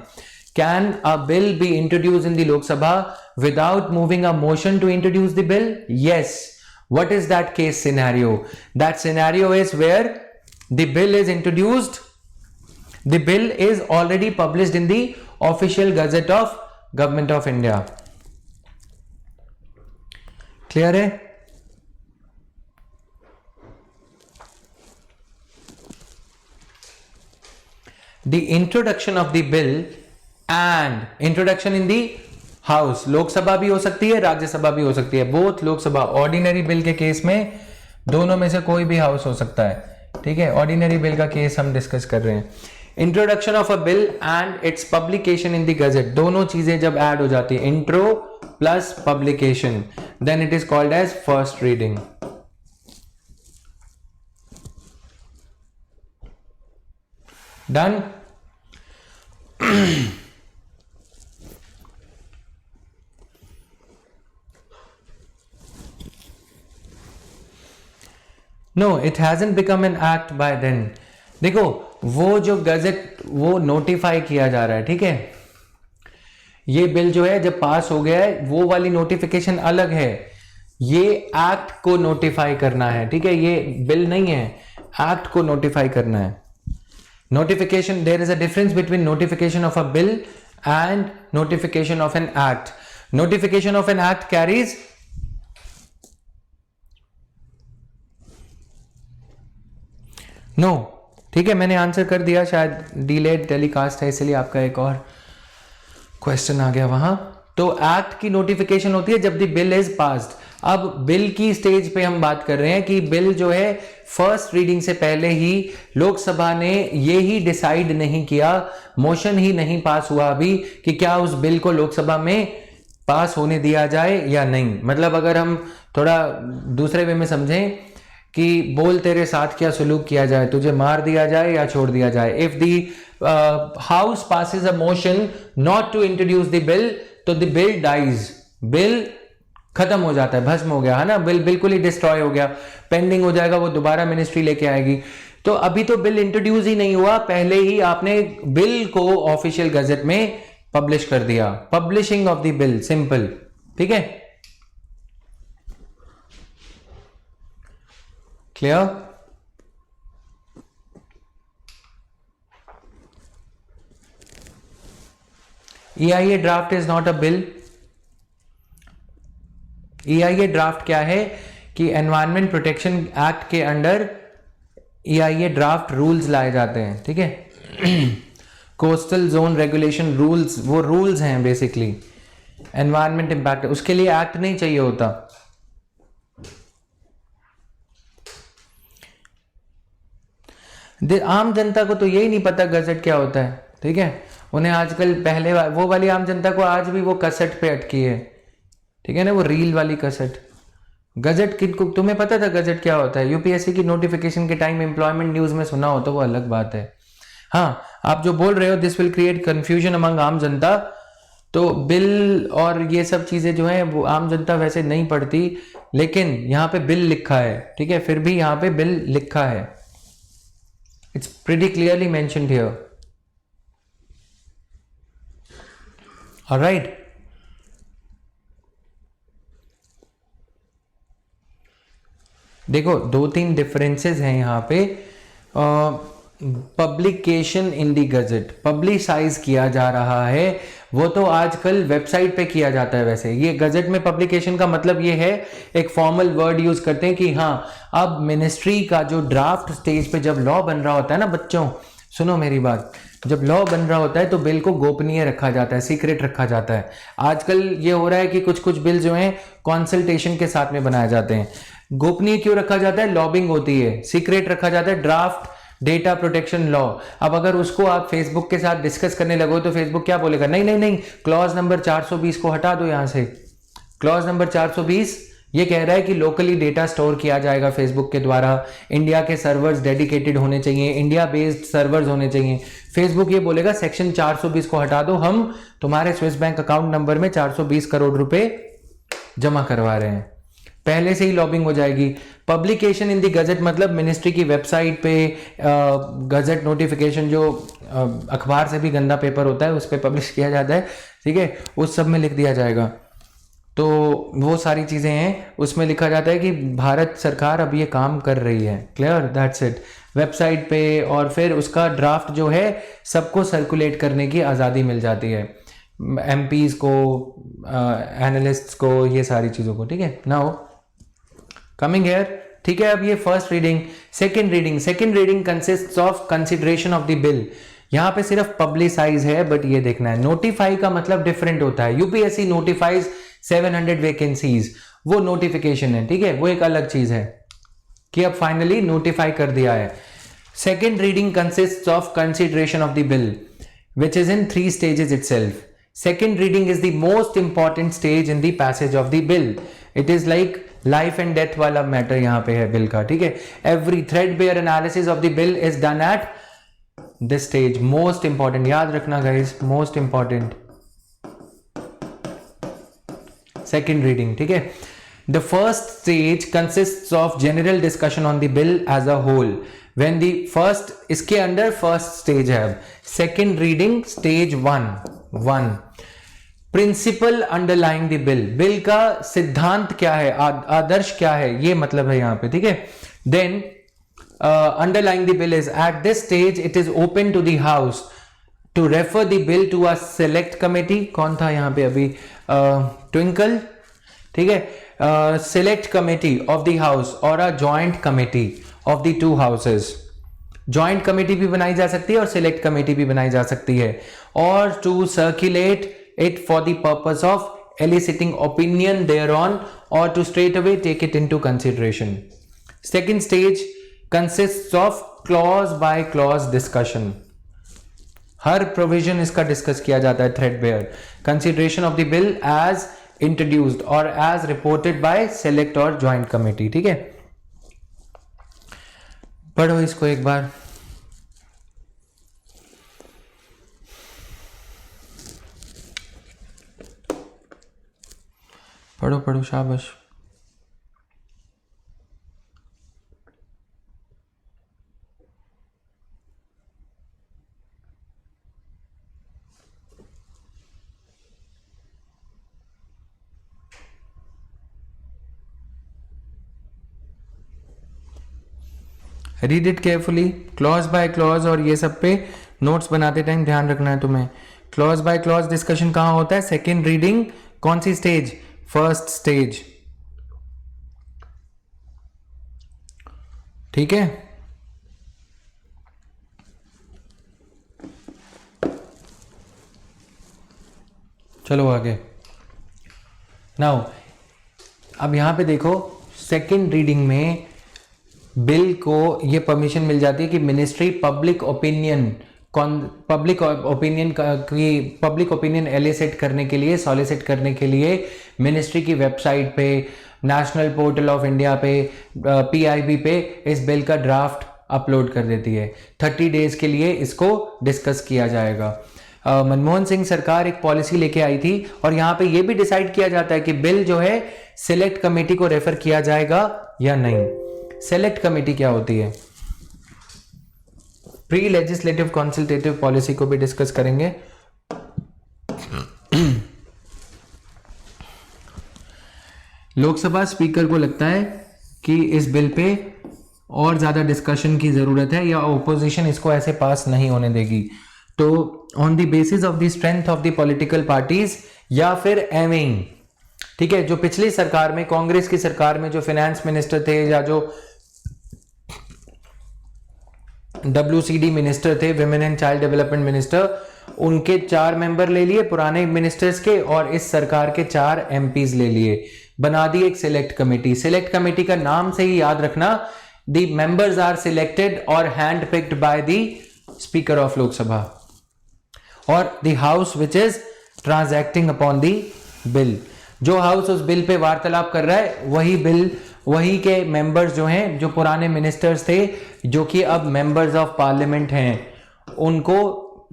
Can a bill be introduce in the Lok Sabha without moving a motion to introduce the bill? Yes. What is that case scenario? That scenario is where the bill is introduced, the bill is already published in the official gazette of Government of India. Clear है? The introduction of the bill and introduction in the house, Lok Sabha भी हो सकती है, राज्यसभा भी हो सकती है, both Lok Sabha. Ordinary bill के केस में दोनों में से कोई भी हाउस हो सकता है। ठीक है, ऑर्डिनरी बिल का केस हम डिस्कस कर रहे हैं। Introduction of a bill and its publication in the gazette, दोनों चीजें जब ऐड हो जाती है, intro plus publication, then it is called as first reading. Done? No, it hasn't become an act by then. देखो, वो जो गजेट वो नोटिफाई किया जा रहा है, ठीक है, ये बिल जो है जब पास हो गया है, वो वाली नोटिफिकेशन अलग है, ये एक्ट को नोटिफाई करना है। ठीक है, ये बिल नहीं है, एक्ट को नोटिफाई करना है। Notification, there is a difference between notification of a bill and notification of an act. Notification of an act carries no. ठीक है, मैंने आंसर कर दिया, शायद डिलेड टेलीकास्ट है इसलिए आपका एक और क्वेश्चन आ गया वहां। तो एक्ट की नोटिफिकेशन होती है जब द बिल इज पास्ड। अब बिल की स्टेज पे हम बात कर रहे हैं कि बिल जो है फर्स्ट रीडिंग से पहले ही लोकसभा ने ये ही डिसाइड नहीं किया, मोशन ही नहीं पास हुआ अभी कि क्या उस बिल को लोकसभा में पास होने दिया जाए या नहीं। मतलब अगर हम थोड़ा दूसरे वे में समझें कि बोल तेरे साथ क्या सुलूक किया जाए, तुझे मार दिया जाए या छोड़ दिया जाए। If the house passes a motion not to introduce the bill, तो द बिल डाइज, बिल खत्म हो जाता है, भस्म हो गया, है ना, बिल बिल्कुल ही डिस्ट्रॉय हो गया, पेंडिंग हो जाएगा, वो दोबारा मिनिस्ट्री लेके आएगी। तो अभी तो बिल इंट्रोड्यूस ही नहीं हुआ, पहले ही आपने बिल को ऑफिशियल गजट में पब्लिश कर दिया। Publishing of the bill, simple, ठीक है, clear. EIA draft is not a bill. EIA draft क्या है कि एनवायरमेंट प्रोटेक्शन एक्ट के अंडर EIA ड्राफ्ट रूल्स लाए जाते हैं, ठीक है। कोस्टल जोन रेगुलेशन रूल्स, वो रूल्स हैं बेसिकली, एनवायरमेंट इंपैक्ट, उसके लिए एक्ट नहीं चाहिए होता। आम जनता को तो यही नहीं पता गजट क्या होता है, ठीक है। उन्हें आजकल पहले वो वाली आम जनता को आज भी वो कसट पे अटकी है, ठीक है ना, वो रील वाली कसट। गजट किनको, तुम्हें पता था गजट क्या होता है? यूपीएससी की नोटिफिकेशन के टाइम एम्प्लॉयमेंट न्यूज में सुना हो तो वो अलग बात है। हाँ, आप जो बोल रहे हो this will create confusion among आम जनता, तो बिल और ये सब चीजें जो है वो आम जनता वैसे नहीं पढ़ती, लेकिन यहाँ पे बिल लिखा है, ठीक है, फिर भी यहाँ पे बिल लिखा है, it's pretty clearly mentioned here, alright. देखो दो तीन डिफरेंसेस हैं यहाँ पे। Publication in the gazette, publicise किया जा रहा है, वो तो आजकल वेबसाइट पे किया जाता है। वैसे ये गजट में पब्लिकेशन का मतलब ये है, एक फॉर्मल वर्ड यूज करते हैं कि हाँ अब मिनिस्ट्री का जो ड्राफ्ट स्टेज पे जब लॉ बन रहा होता है ना, बच्चों सुनो मेरी बात, जब लॉ बन रहा होता है तो बिल को गोपनीय रखा जाता है, सीक्रेट रखा जाता है। आजकल ये हो रहा है कि कुछ कुछ बिल जो हैं कंसल्टेशन के साथ में बनाए जाते हैं। गोपनीय क्यों रखा जाता है? लॉबिंग होती है, सीक्रेट रखा जाता है, ड्राफ्ट डेटा प्रोटेक्शन लॉ। अब अगर उसको आप फेसबुक के साथ डिस्कस करने लगो तो फेसबुक क्या बोलेगा? नहीं नहीं नहीं, क्लॉज नंबर 420 को हटा दो यहां से। क्लॉज नंबर 420 ये कह रहा है कि लोकली डेटा स्टोर किया जाएगा फेसबुक के द्वारा, इंडिया के सर्वर्स डेडिकेटेड होने चाहिए, इंडिया बेस्ड सर्वर्स होने चाहिए। फेसबुक ये बोलेगा सेक्शन 420 को हटा दो, हम तुम्हारे स्विस बैंक अकाउंट नंबर में 420 करोड़ रुपए जमा करवा रहे हैं। पहले से ही लॉबिंग हो जाएगी। पब्लिकेशन इन दी गजट मतलब मिनिस्ट्री की वेबसाइट पे गजट नोटिफिकेशन जो अखबार से भी गंदा पेपर होता है उस पर पब्लिश किया जाता है, ठीक है, उस सब में लिख दिया जाएगा। तो वो सारी चीज़ें हैं, उसमें लिखा जाता है कि भारत सरकार अब ये काम कर रही है, क्लियर, दैट्स इट, वेबसाइट पे। और फिर उसका ड्राफ्ट जो है सबको सर्कुलेट करने की आज़ादी मिल जाती है, एमपीज को, एनालिस्ट्स को, ये सारी चीज़ों को, ठीक है। नाउ कमिंग हियर, ठीक है, अब ये first reading. Second reading consists of consideration of the bill. यहाँ पे सिर्फ पब्लिसाइज है, बट ये देखना है, नोटिफाई का मतलब डिफरेंट होता है। यूपीएससी नोटिफाइज 700 वैकेंसीज, वो नोटिफिकेशन है, ठीक है, वो एक अलग चीज है कि अब फाइनली नोटिफाई कर दिया है। Second reading consists of consideration of the bill which is in 3 stages itself. Second reading is the most important stage in the passage of the bill. It is like life and death वाला matter यहाँ पे है bill का, ठीक है। Every threadbare analysis of the bill is done at this stage. Most important, याद रखना guys, most important. Second reading, ठीक है। The first stage consists of general discussion on the bill as a whole. When the first, इसके under first stage है। अब second reading stage 1 principle underlying the bill, bill का सिद्धांत क्या है, आदर्श क्या है, ये मतलब है यहाँ पे, ठीक है। Then underlying the bill is at this stage it is open to the house to refer the bill to a select committee. कौन था यहाँ पे अभी? ट्विंकल, ठीक है, select committee of the house or a joint committee of the two houses. Joint committee भी बनाई जा सकती है और सिलेक्ट कमेटी भी बनाई जा सकती है, और to circulate it for the purpose of eliciting opinion thereon or to straight away take it into consideration. Second stage consists of clause by clause discussion. Her provision इसका डिस्कस किया जाता है threadbare. Consideration of the bill as introduced or as reported by select or joint committee. ठीक है, पढ़ो इसको एक बार. पढ़ो पढ़ो, शाबाश. Read it carefully, clause by clause, और ये सब पे नोट्स बनाते टाइम ध्यान रखना है तुम्हें. क्लॉज बाय क्लॉज डिस्कशन कहाँ होता है? Second reading. कौन सी स्टेज? First stage. ठीक है, चलो आगे. नाउ अब यहां पे देखो, सेकेंड रीडिंग में बिल को ये परमिशन मिल जाती है कि मिनिस्ट्री पब्लिक ओपिनियन एलिसिट करने के लिए, सॉलिसिट करने के लिए मिनिस्ट्री की वेबसाइट पे, नेशनल पोर्टल ऑफ इंडिया पे, PIB पे इस बिल का ड्राफ्ट अपलोड कर देती है. 30 डेज के लिए इसको डिस्कस किया जाएगा. मनमोहन सिंह सरकार एक पॉलिसी लेके आई थी और यहाँ पे ये भी डिसाइड किया जाता है कि बिल जो है सिलेक्ट कमेटी को रेफर किया जाएगा या नहीं. सेलेक्ट कमेटी क्या होती है? प्री लेजिस्लेटिव कंसल्टेटिव पॉलिसी को भी डिस्कस करेंगे. लोकसभा स्पीकर को लगता है कि इस बिल पे और ज्यादा डिस्कशन की जरूरत है या ओपोजिशन इसको ऐसे पास नहीं होने देगी, तो on the basis of the strength of the political parties या फिर एविंग, ठीक है, जो पिछली सरकार में, कांग्रेस की सरकार में जो फाइनेंस मिनिस्टर थे या जो WCD मिनिस्टर थे, women and child development minister, उनके 4 मेंबर ले लिए पुराने मिनिस्टर्स के और इस सरकार के 4 MPs ले लिए, बना दी एक सिलेक्ट कमेटी. सिलेक्ट कमेटी का नाम से ही याद रखना, द मेंबर्स आर सिलेक्टेड और hand picked by the speaker of Lok Sabha और the house which is transacting upon the bill. जो हाउस उस बिल पे वार्तालाप कर रहा है वही बिल, वही के मेंबर्स जो हैं, जो पुराने मिनिस्टर्स थे जो कि अब मेंबर्स ऑफ पार्लियामेंट हैं, उनको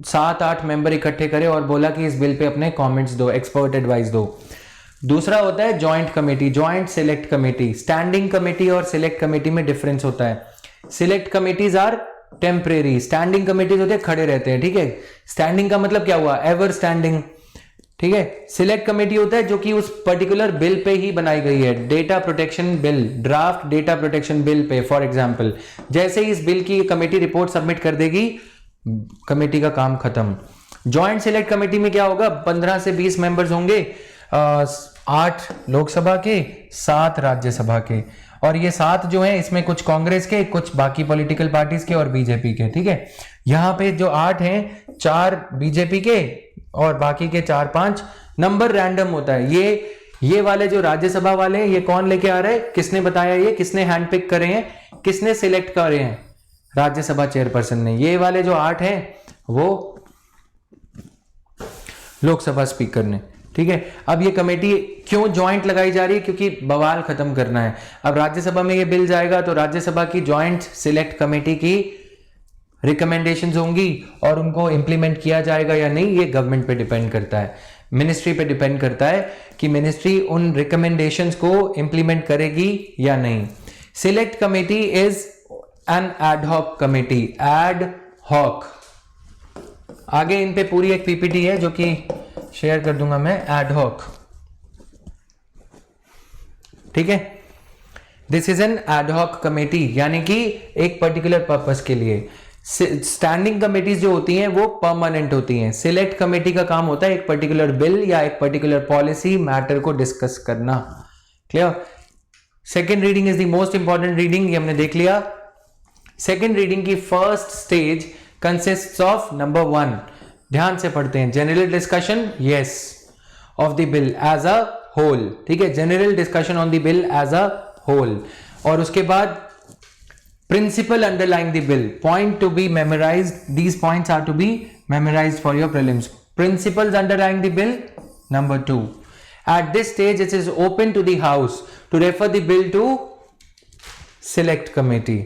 7-8 मेंबर इकट्ठे करे और बोला कि इस बिल पे अपने कमेंट्स दो, एक्सपर्ट एडवाइस दो. दूसरा होता है joint committee, joint select committee. Standing committee और सिलेक्ट कमेटी में डिफरेंस होता है. Select committees are temporary, standing committees होते हैं खड़े रहते हैं. ठीक है, स्टैंडिंग का मतलब क्या हुआ? Ever standing. ठीक है, सिलेक्ट कमेटी होता है जो कि उस पर्टिकुलर बिल पे ही बनाई गई है. Data protection bill, draft data protection bill pay for example, जैसे ही इस बिल की कमेटी रिपोर्ट सबमिट कर देगी, कमेटी का काम खत्म. जॉइंट सिलेक्ट कमेटी में क्या होगा? 15 से 20 मेंबर्स होंगे, 8 लोकसभा के, 7 राज्यसभा के, और ये 7 जो हैं इसमें कुछ कांग्रेस के, कुछ बाकी पॉलिटिकल पार्टीज के और बीजेपी के. ठीक है, यहाँ पे जो 8 हैं, 4 बीजेपी के और बाकी के 4-5. नंबर रैंडम होता है. ये वाले जो राज्यसभा वाले हैं, ये कौन लेके आ रहे हैं? किसने बताया? ये किसने हैंड पिक करे हैं? किसने सिलेक्ट करे हैं? राज्यसभा चेयरपर्सन ने. ये वाले जो 8 हैं वो लोकसभा स्पीकर ने. ठीक है, अब ये कमेटी क्यों ज्वाइंट लगाई जा रही है? क्योंकि बवाल खत्म करना है. अब राज्यसभा में ये बिल जाएगा तो राज्यसभा की ज्वाइंट सिलेक्ट कमेटी की रिकमेंडेशंस होंगी और उनको इंप्लीमेंट किया जाएगा या नहीं, ये गवर्नमेंट पे डिपेंड करता है, मिनिस्ट्री पे डिपेंड करता है कि मिनिस्ट्री उन रिकमेंडेशंस को इंप्लीमेंट करेगी या नहीं. Select committee is an ad hoc committee. Ad hoc, आगे इन पे पूरी एक PPT है जो कि शेयर कर दूंगा मैं. एड हॉक, ठीक है. This is an ad hoc committee, यानी कि एक पर्टिकुलर पर्पस के लिए। स्टैंडिंग कमेटीज जो होती हैं वो परमानेंट होती हैं। सिलेक्ट कमेटी का काम होता है एक पर्टिकुलर बिल या एक पर्टिकुलर पॉलिसी मैटर को डिस्कस करना। Clear? Second reading is the most important reading, ये हमने देख लिया। सेकेंड रीडिंग की first stage consists of number 1, ध्यान से पढ़ते हैं, general discussion yes of the bill as a whole. ठीक है, general discussion on the bill as a whole. और उसके बाद principle underlying the bill, point to be memorized, these points are to be memorized for your prelims. Principles underlying the bill, number 2. At this stage it is open to the house to refer the bill to select committee.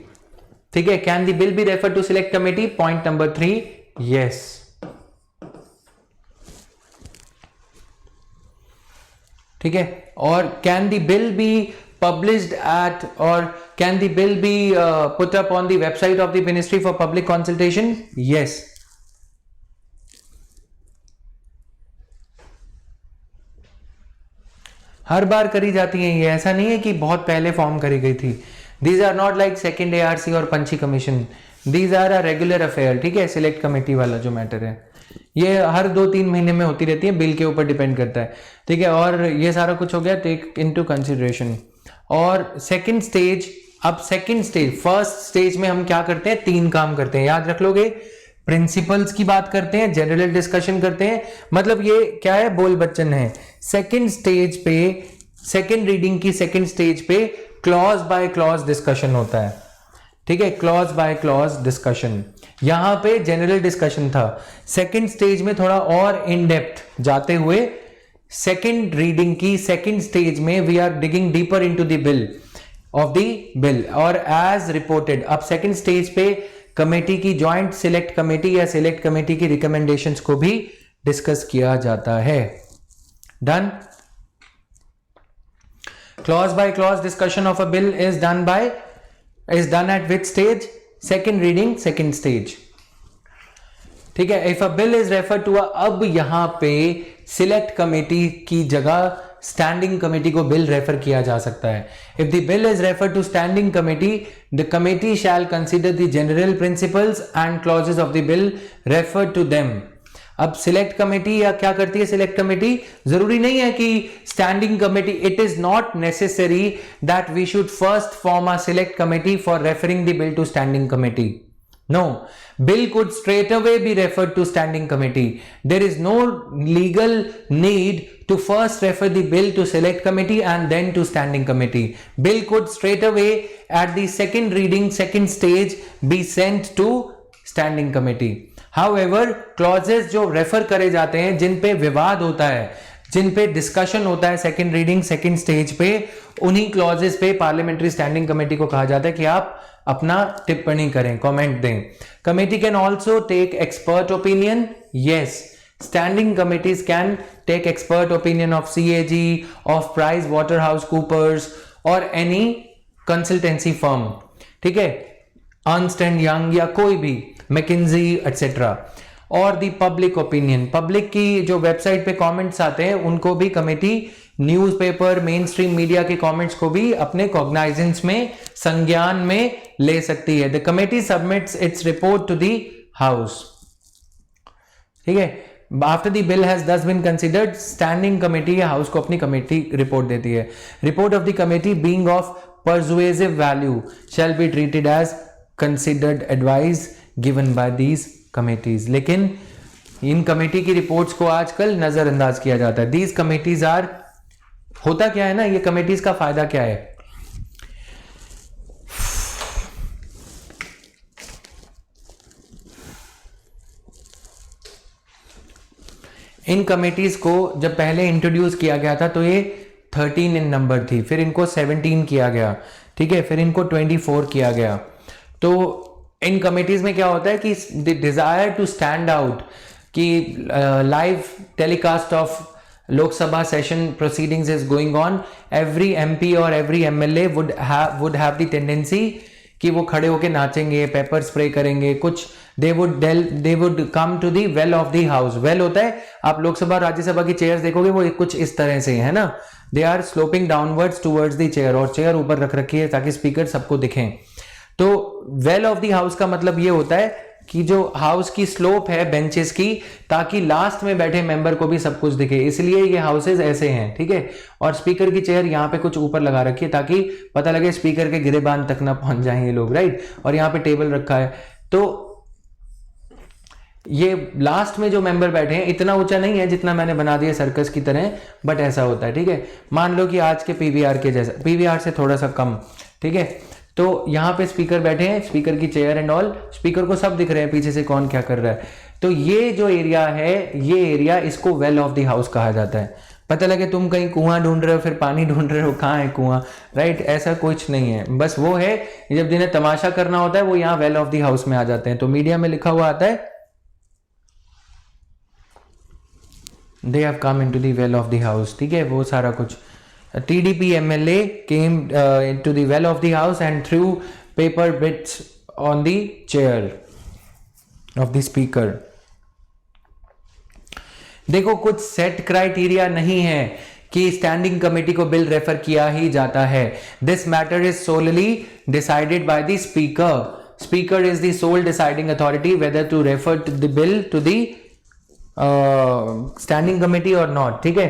ठीक है, can the bill be referred to select committee? Point number 3, yes. ठीक है, और can the bill be published at, or can the bill be put up on the website of the ministry for public consultation? Yes. हर बार करी जाती है ये, ऐसा नहीं है कि बहुत पहले फॉर्म करी गई थी। These are not like second ARC और पंची commission, these are a regular affair। ठीक है, सिलेक्ट कमेटी वाला जो मैटर है ये हर 2-3 महीने में होती रहती है, बिल के ऊपर डिपेंड करता है। ठीक है, और ये सारा कुछ हो गया, टेक इनटू कंसिडरेशन। और सेकंड स्टेज, अब सेकंड स्टेज, फर्स्ट स्टेज में हम क्या करते हैं, 3 काम करते हैं, याद रख लोगे। प्रिंसिपल्स की बात करते हैं, जनरल डिस्कशन करते हैं, मतलब ये क्या है, बोल बच्चन है। सेकंड स्टेज पे, सेकंड रीडिंग की सेकंड स्टेज पे क्लॉज बाय क्लॉज डिस्कशन होता है। ठीक है, क्लॉज बाय क्लॉज डिस्कशन, यहां पे जनरल डिस्कशन था। सेकंड स्टेज में थोड़ा और इन डेप्थ जाते हुए सेकंड रीडिंग की सेकंड स्टेज में we are digging deeper into the bill of the bill, और एज रिपोर्टेड। अब सेकंड स्टेज पे कमेटी की, जॉइंट सिलेक्ट कमेटी या सिलेक्ट कमेटी की रिकमेंडेशंस को भी डिस्कस किया जाता है। Done. Clause by clause discussion of a bill is done at which stage? Second reading second stage. ठीक है, if a bill is refer to अब यहां पे सिलेक्ट कमेटी की जगह स्टैंडिंग कमेटी को बिल रेफर किया जा सकता है। If the bill is refer to standing committee, the committee shall consider the general principles and clauses of the bill refer to them. अब सिलेक्ट कमेटी या क्या करती है सिलेक्ट कमेटी? जरूरी नहीं है कि standing committee, it is not necessary that we should first form a select committee for referring the bill to standing committee. No, bill could straight away be referred to standing committee. There is no legal need to first refer the bill to select committee and then to standing committee. Bill could straight away at the second reading, second stage be sent to standing committee. However, clauses जो refer करे जाते हैं, जिन पे विवाद होता है, जिन पे discussion होता है सेकंड रीडिंग सेकंड स्टेज पे, उन्हीं क्लॉजेस पे पार्लियामेंट्री स्टैंडिंग कमेटी को कहा जाता है कि आप अपना टिप्पणी करें, कमेंट दें। Committee can also take expert opinion, yes, standing committees can take expert opinion of CAG, of Price Waterhouse Coopers और एनी कंसल्टेंसी फर्म। ठीक है, अर्नस्ट एंड यंग या कोई भी, मैकिन्जी एटसेट्रा। और दी पब्लिक ओपिनियन, पब्लिक की जो website पे कमेंट्स आते हैं उनको भी committee newspaper, main stream media के कमेंट्स को भी अपने कॉग्नाइजेंस में, संज्ञान में ले सकती है। The committee submits its report to the house. ठीक है, after the bill has thus been considered, standing committee या हाउस को अपनी कमेटी रिपोर्ट देती है। Report of the committee being of persuasive value shall be treated as considered advice given by these committees. लेकिन इन committee की reports को आजकल नजरअंदाज किया जाता है। दीज कमेटीज आर, होता क्या है ना, ये कमेटीज का फायदा क्या है? इन कमेटीज को जब पहले इंट्रोड्यूस किया गया था तो ये 13 इन नंबर थी, फिर इनको 17 किया गया, ठीक है, फिर इनको 24 किया गया। तो इन कमेटीज में क्या होता है कि the desire to stand out, कि live telecast of Lok Sabha session proceedings is going on, every MP और every MLA would have the tendency कि वो खड़े होके नाचेंगे, पेपर स्प्रे करेंगे, कुछ they would come to the well of the house. Well होता है, आप लोकसभा राज्यसभा की चेयर्स देखोगे वो कुछ इस तरह से है ना, they are sloping downwards towards the chair, और चेयर ऊपर रख रखी है ताकि स्पीकर सबको दिखें। तो वेल ऑफ द हाउस का मतलब ये होता है कि जो हाउस की स्लोप है बेंचेस की, ताकि लास्ट में बैठे मेंबर को भी सब कुछ दिखे, इसलिए ये हाउसेस ऐसे हैं, ठीक है। और स्पीकर की चेयर यहाँ पे कुछ ऊपर लगा रखी है ताकि पता लगे स्पीकर के गिरेबान तक ना पहुंच जाएं ये लोग, राइट। और यहाँ पे टेबल रखा है, तो ये लास्ट में जो मेंबर बैठे हैं इतना ऊंचा नहीं है जितना मैंने बना दिया सर्कस की तरह, बट ऐसा होता है, ठीक है। मान लो कि आज के पीवीआर के जैसा, पीवीआर से थोड़ा सा कम, ठीक है। तो यहाँ पे स्पीकर बैठे हैं, स्पीकर की चेयर एंड ऑल, स्पीकर को सब दिख रहे हैं पीछे से कौन क्या कर रहा है। तो ये जो एरिया है, ये एरिया, इसको वेल ऑफ द हाउस कहा जाता है। पता लगे तुम कहीं कुआं ढूंढ रहे हो, फिर पानी ढूंढ रहे हो, कहाँ है कुआं, राइट, ऐसा कुछ नहीं है। बस वो है जब जिन्हें तमाशा करना होता है वो यहाँ वेल ऑफ द हाउस में आ जाते हैं। तो मीडिया में लिखा हुआ आता है they have come into the well of the house, ठीक है, वो सारा कुछ। TDP MLA came into the well of the house and threw paper bits on the chair of the speaker। देखो कुछ सेट क्राइटेरिया नहीं है कि स्टैंडिंग कमेटी को बिल रेफर किया ही जाता है। This matter is solely decided by the speaker. Speaker is the sole deciding authority whether to refer the bill to the standing committee और नॉट, ठीक है।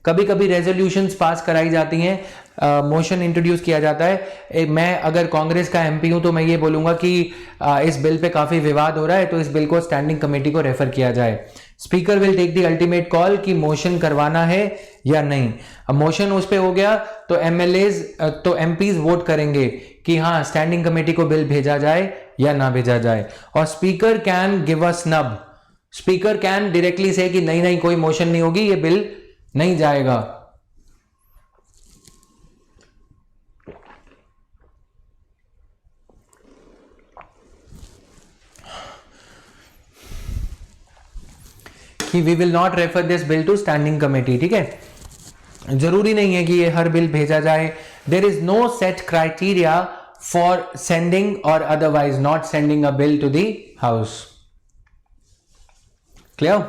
कभी कभी रेजोल्यूशंस पास कराई जाती हैं, मोशन इंट्रोड्यूस किया जाता है। मैं अगर कांग्रेस का एमपी हूं तो मैं ये बोलूंगा कि इस बिल पे काफी विवाद हो रहा है, तो इस बिल को स्टैंडिंग कमेटी को रेफर किया जाए। Speaker will take the ultimate call कि मोशन करवाना है या नहीं। अब मोशन उस पे हो गया तो एमएलएज तो एमपीज वोट करेंगे कि हाँ स्टैंडिंग कमेटी को बिल भेजा जाए या ना भेजा जाए। और speaker can give a snub, speaker can directly से कि नहीं नहीं कोई मोशन नहीं होगी, ये बिल नहीं जाएगा। कि we will not refer this bill to standing committee, ठीक है। जरूरी नहीं है कि ये हर बिल भेजा जाए। There is no set criteria for sending और otherwise not sending a bill to the house. Clear?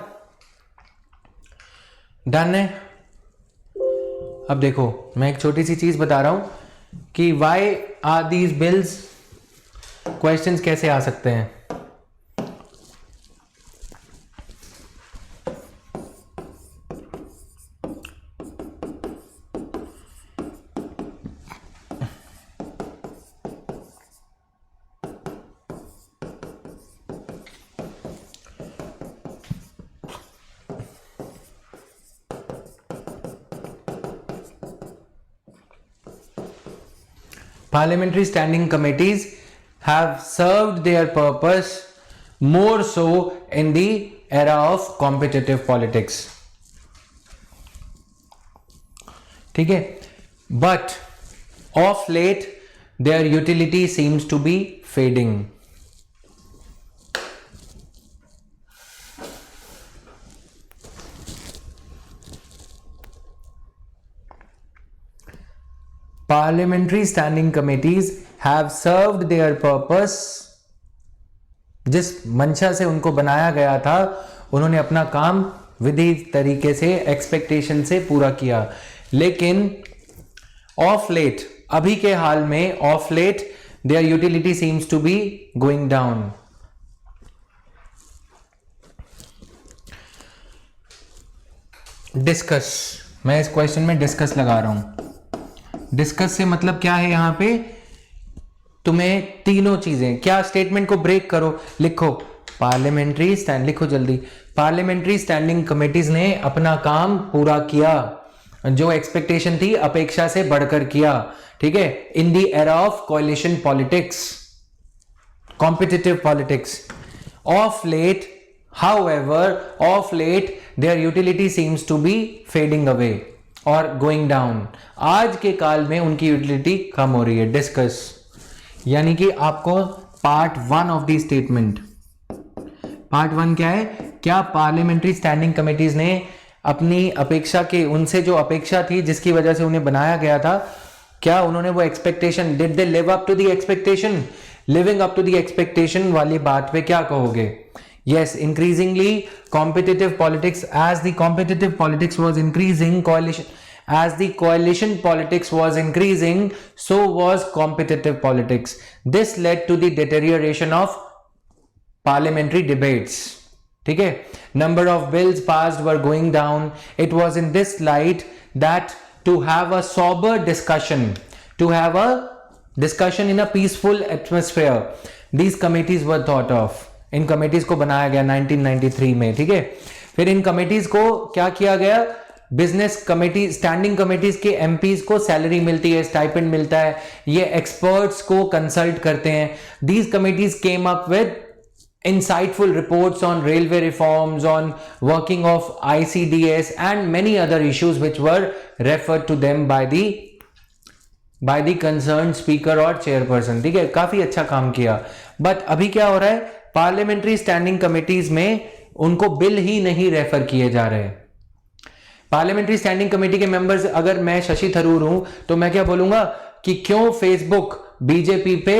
Done है। अब देखो मैं एक छोटी सी चीज बता रहा हूं कि why are these bills, questions कैसे आ सकते हैं। Parliamentary standing committees have served their purpose more so in the era of competitive politics, ठीक है। But of late their utility seems to be fading। Parliamentary standing committees have served their purpose, जिस मंशा से उनको बनाया गया था उन्होंने अपना काम विधि तरीके से एक्सपेक्टेशन से पूरा किया। लेकिन ऑफ लेट, अभी के हाल में of late their utility seems to be going down. Discuss, मैं इस क्वेश्चन में डिस्कस लगा रहा हूं। डिस्कस से मतलब क्या है, यहां पे तुम्हें तीनों चीजें, क्या स्टेटमेंट को ब्रेक करो, लिखो पार्लियामेंट्री स्टैंड, लिखो जल्दी। पार्लियामेंट्री स्टैंडिंग कमेटीज ने अपना काम पूरा किया, जो एक्सपेक्टेशन थी अपेक्षा से बढ़कर किया, ठीक है। In the era of coalition politics, competitive politics. Of late however, of late their utility seems to be fading away और गोइंग डाउन। आज के काल में उनकी यूटिलिटी कम हो रही है। डिस्कस यानी कि आपको part 1 of the statement, part 1 क्या है, क्या पार्लियामेंट्री स्टैंडिंग कमेटीज ने अपनी अपेक्षा के, उनसे जो अपेक्षा थी जिसकी वजह से उन्हें बनाया गया था, क्या उन्होंने वो expectation, did they live up to the expectation. Living up to the expectation वाली बात पे क्या कहोगे? Yes, increasingly competitive politics, as the competitive politics was increasing, coalition, As the coalition politics was increasing, so was competitive politics. This led to the deterioration of parliamentary debates. ठीक है, number of bills passed were going down. It was in this light that to have a sober discussion, to have a discussion in a peaceful atmosphere, these committees were thought of. In committees को बनाया गया 1993 में. ठीक है, फिर इन committees को क्या किया गया, बिजनेस कमेटी, स्टैंडिंग कमेटीज के एमपीज को सैलरी मिलती है, स्टाइपेंड मिलता है, ये एक्सपर्ट्स को कंसल्ट करते हैं. These committees came up with insightful reports on railway reforms, on working of ICDS and many other issues which were referred to them by the concerned speaker और chairperson. ठीक है, काफी अच्छा काम किया. बट अभी क्या हो रहा है, पार्लियामेंट्री स्टैंडिंग कमिटीज में उनको बिल ही नहीं रेफर किए जा रहे. पार्लियामेंट्री स्टैंडिंग कमेटी के मेंबर्स, अगर मैं शशि थरूर हूं तो मैं क्या बोलूंगा कि क्यों फेसबुक बीजेपी पे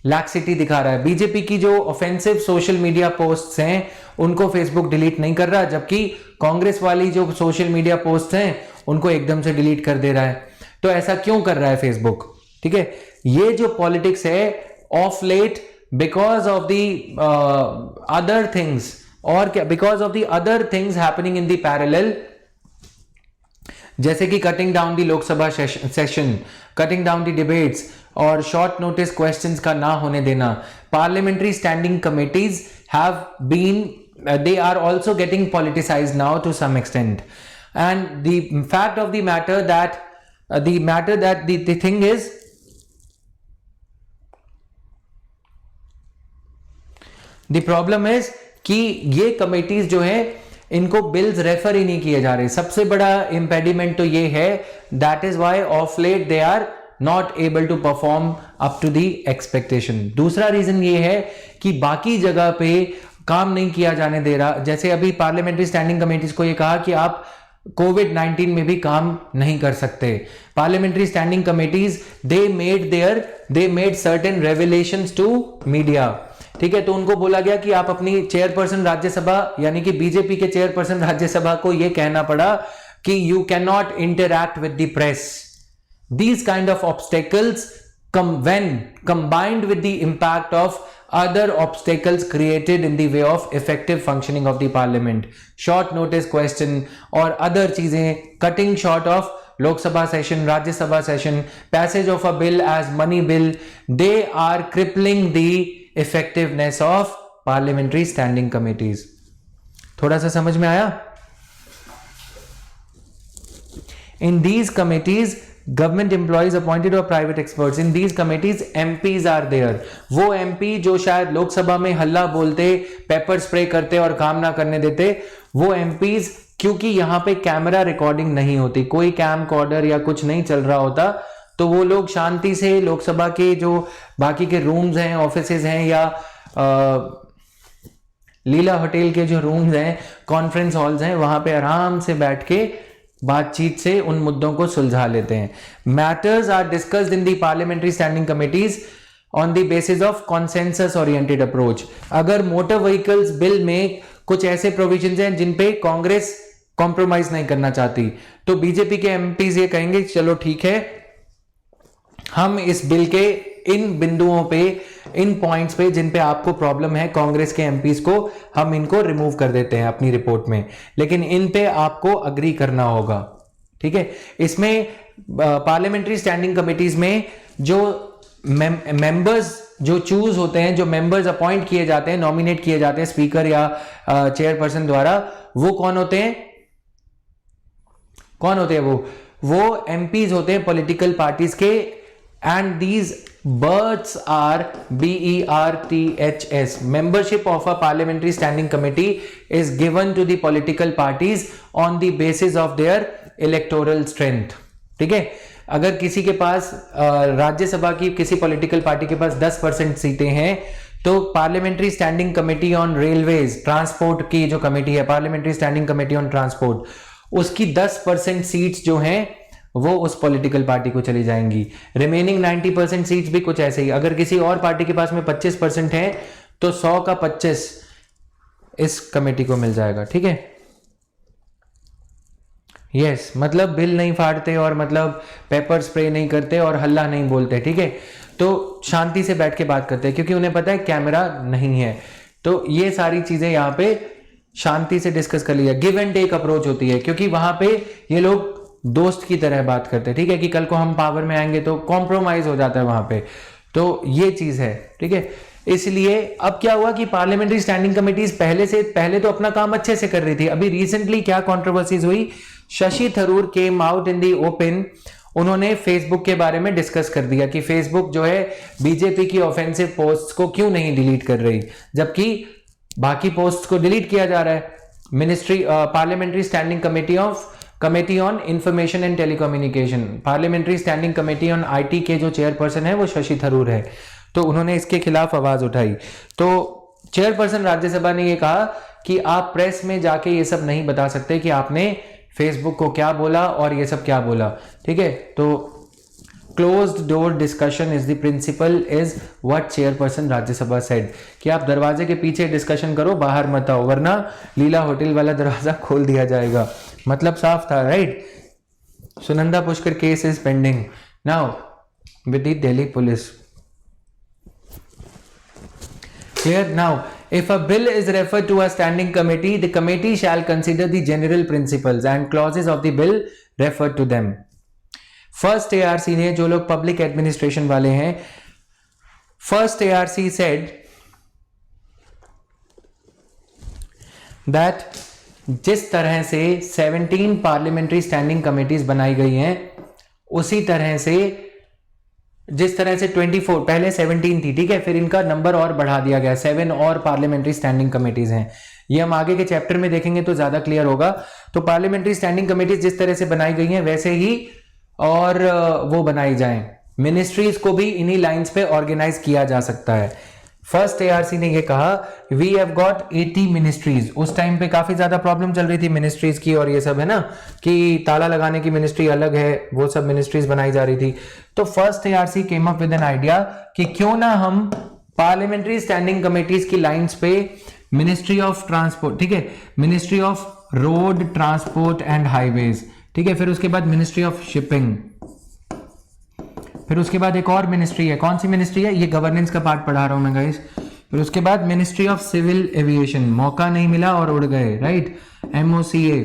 लैक्सिटी दिखा रहा है. बीजेपी की जो ऑफेंसिव सोशल मीडिया पोस्ट्स हैं उनको फेसबुक डिलीट नहीं कर रहा, जबकि कांग्रेस वाली जो सोशल मीडिया पोस्ट हैं उनको एकदम से डिलीट कर दे रहा है. तो ऐसा क्यों कर रहा है फेसबुक? ठीक है, ये जो पॉलिटिक्स है of late, because of the other things, और क्या, because of the other things happening in the parallel, जैसे कि cutting down the Lok Sabha session, cutting down the debates और शॉर्ट नोटिस क्वेश्चंस का ना होने देना. Parliamentary standing committees have been, they are also getting politicized now to some extent. And the fact of the matter that the thing is, the problem is कि ये committees जो है इनको bills refer ही नहीं किए जा रहे. सबसे बड़ा इंपेडिमेंट तो ये है, that is why of late they are not able to perform up to the expectation. दूसरा रीजन ये है कि बाकी जगह पे काम नहीं किया जाने दे रहा. जैसे अभी पार्लियामेंट्री स्टैंडिंग कमेटीज को ये कहा कि आप कोविड-19 में भी काम नहीं कर सकते. Parliamentary standing committees they made certain revelations to media. ठीक है, तो उनको बोला गया कि आप अपनी चेयरपर्सन राज्यसभा, यानी कि बीजेपी के चेयरपर्सन राज्यसभा को यह कहना पड़ा कि you can not interact with the press. These kind of obstacles when combined with the impact of other obstacles created in the way of effective functioning of the parliament, short notice question और other चीजें, cutting short of Lok Sabha session, Rajya Sabha session, passage of a bill as money bill, they are crippling the effectiveness of parliamentary standing committees. थोड़ा सा समझ में आया? In these committees, government employees appointed or private experts. In these committees, MPs are there. वो MP जो शायद लोकसभा में हल्ला बोलते, पेपर स्प्रे करते और काम ना करने देते, वो MPs, क्योंकि यहाँ पे कैमरा रिकॉर्डिंग नहीं होती, कोई कैम कॉर्डर या कुछ नहीं चल रहा होता, तो वो लोग शांति से लोकसभा के जो बाकी के रूम्स हैं, ऑफिसेज हैं, या लीला होटल के जो रूम्स हैं, कॉन्फ्रेंस हॉल्स हैं, वहां पे आराम से बैठ के बातचीत से उन मुद्दों को सुलझा लेते हैं. Matters are discussed in the parliamentary standing committees on the basis of consensus oriented approach. अगर मोटर व्हीकल्स बिल में कुछ ऐसे प्रोविजंस हैं जिन पे कांग्रेस कॉम्प्रोमाइज नहीं करना चाहती, तो बीजेपी के एमपीज ये कहेंगे चलो ठीक है, हम इस बिल के इन बिंदुओं पे, इन पॉइंट्स पे जिन पे आपको प्रॉब्लम है कांग्रेस के एमपीज को, हम इनको रिमूव कर देते हैं अपनी रिपोर्ट में, लेकिन इन पे आपको अग्री करना होगा. ठीक है, इसमें पार्लियामेंट्री स्टैंडिंग कमिटीज में जो मेंबर्स जो चूज होते हैं, जो मेंबर्स अपॉइंट किए जाते हैं, नॉमिनेट किए जाते हैं स्पीकर या चेयरपर्सन द्वारा, वो कौन होते हैं? कौन होते हैं वो एमपीज होते हैं पॉलिटिकल पार्टीज के. And these berths are BERTHS. Membership of a parliamentary standing committee is given to the political parties on the basis of their electoral strength. ठीक है, अगर किसी के पास राज्यसभा की किसी पॉलिटिकल पार्टी के पास 10% सीटें हैं, तो parliamentary standing committee on railways, transport की जो कमेटी है, parliamentary standing committee on transport, उसकी 10% सीट्स जो हैं वो उस पॉलिटिकल पार्टी को चली जाएंगी. रिमेनिंग 90% सीट्स भी कुछ ऐसे ही. अगर किसी और पार्टी के पास में 25% है तो 100 का 25 इस कमेटी को मिल जाएगा. ठीक है, यस मतलब बिल नहीं फाड़ते और मतलब पेपर स्प्रे नहीं करते और हल्ला नहीं बोलते, ठीक है। तो शांति से बैठ के बात करते हैं क्योंकि उन्हें पता है कैमरा नहीं है। तो ये सारी चीजें यहाँ पे शांति से डिस्कस कर लिया। गिव एंड टेक अप्रोच होती है क्योंकि वहां पे ये लोग दोस्त की तरह बात करते हैं, ठीक है, कि कल को हम पावर में आएंगे तो कॉम्प्रोमाइज हो जाता है वहां पे। तो ये चीज है, ठीक है। इसलिए अब क्या हुआ कि पार्लियामेंट्री स्टैंडिंग कमेटीज पहले तो अपना काम अच्छे से कर रही थी। अभी रिसेंटली क्या कंट्रोवर्सीज हुई, Shashi Tharoor came out in the open, उन्होंने फेसबुक के बारे में डिस्कस कर दिया कि फेसबुक जो है बीजेपी की ऑफेंसिव पोस्ट्स को क्यों नहीं डिलीट कर रही, जबकि बाकी पोस्ट्स को डिलीट किया जा रहा है। Ministry parliamentary standing committee on information and telecommunication, parliamentary standing committee on IT के जो चेयरपर्सन है वो शशि थरूर है, तो उन्होंने इसके खिलाफ आवाज उठाई। तो चेयरपर्सन राज्यसभा ने ये कहा कि आप प्रेस में जाके ये सब नहीं बता सकते कि आपने फेसबुक को क्या बोला और ये सब क्या बोला, ठीक है। तो closed door discussion is the principal is what chairperson Rajya Sabha said, कि आप दरवाजे के पीछे डिस्कशन करो, बाहर मत आओ, वरना लीला होटल वाला दरवाजा खोल दिया जाएगा। मतलब साफ था, right. Sunanda Pushkar case is pending now with the Delhi police. Here now, if a bill is referred to a standing committee, the committee shall consider the general principles and clauses of the bill referred to them. First ARC ने, जो लोग public administration वाले हैं, first ARC said that जिस तरह से 17 parliamentary standing committees बनाई गई हैं, उसी तरह से जिस तरह से 24 पहले 17 थी, ठीक है, फिर इनका नंबर और बढ़ा दिया गया, 7 और पार्लियामेंट्री स्टैंडिंग कमेटीज हैं। ये हम आगे के चैप्टर में देखेंगे तो ज्यादा क्लियर होगा। तो पार्लियामेंट्री स्टैंडिंग कमेटीज जिस तरह से बनाई गई हैं वैसे ही और वो बनाई जाएं। मिनिस्ट्रीज को भी इन्हीं लाइंस पे ऑर्गेनाइज किया जा सकता है। फर्स्ट एआरसी ने ये कहा वी हैव गॉट 80 मिनिस्ट्रीज। उस टाइम पे काफी ज्यादा प्रॉब्लम चल रही थी मिनिस्ट्रीज की, और ये सब है ना कि ताला लगाने की मिनिस्ट्री अलग है, वो सब मिनिस्ट्रीज बनाई जा रही थी। तो first ARC came up with an idea कि क्यों ना हम पार्लियामेंट्री स्टैंडिंग कमेटीज की लाइंस पे मिनिस्ट्री ऑफ ट्रांसपोर्ट, ठीक है, ministry of road transport and highways, ठीक है, फिर उसके बाद मिनिस्ट्री ऑफ शिपिंग, फिर उसके बाद एक और मिनिस्ट्री है, कौन सी मिनिस्ट्री है, ये गवर्नेंस का पार्ट पढ़ा रहा हूं मैं गाइस। फिर उसके बाद मिनिस्ट्री ऑफ सिविल एविएशन, मौका नहीं मिला और उड़ गए, राइट, MOCA,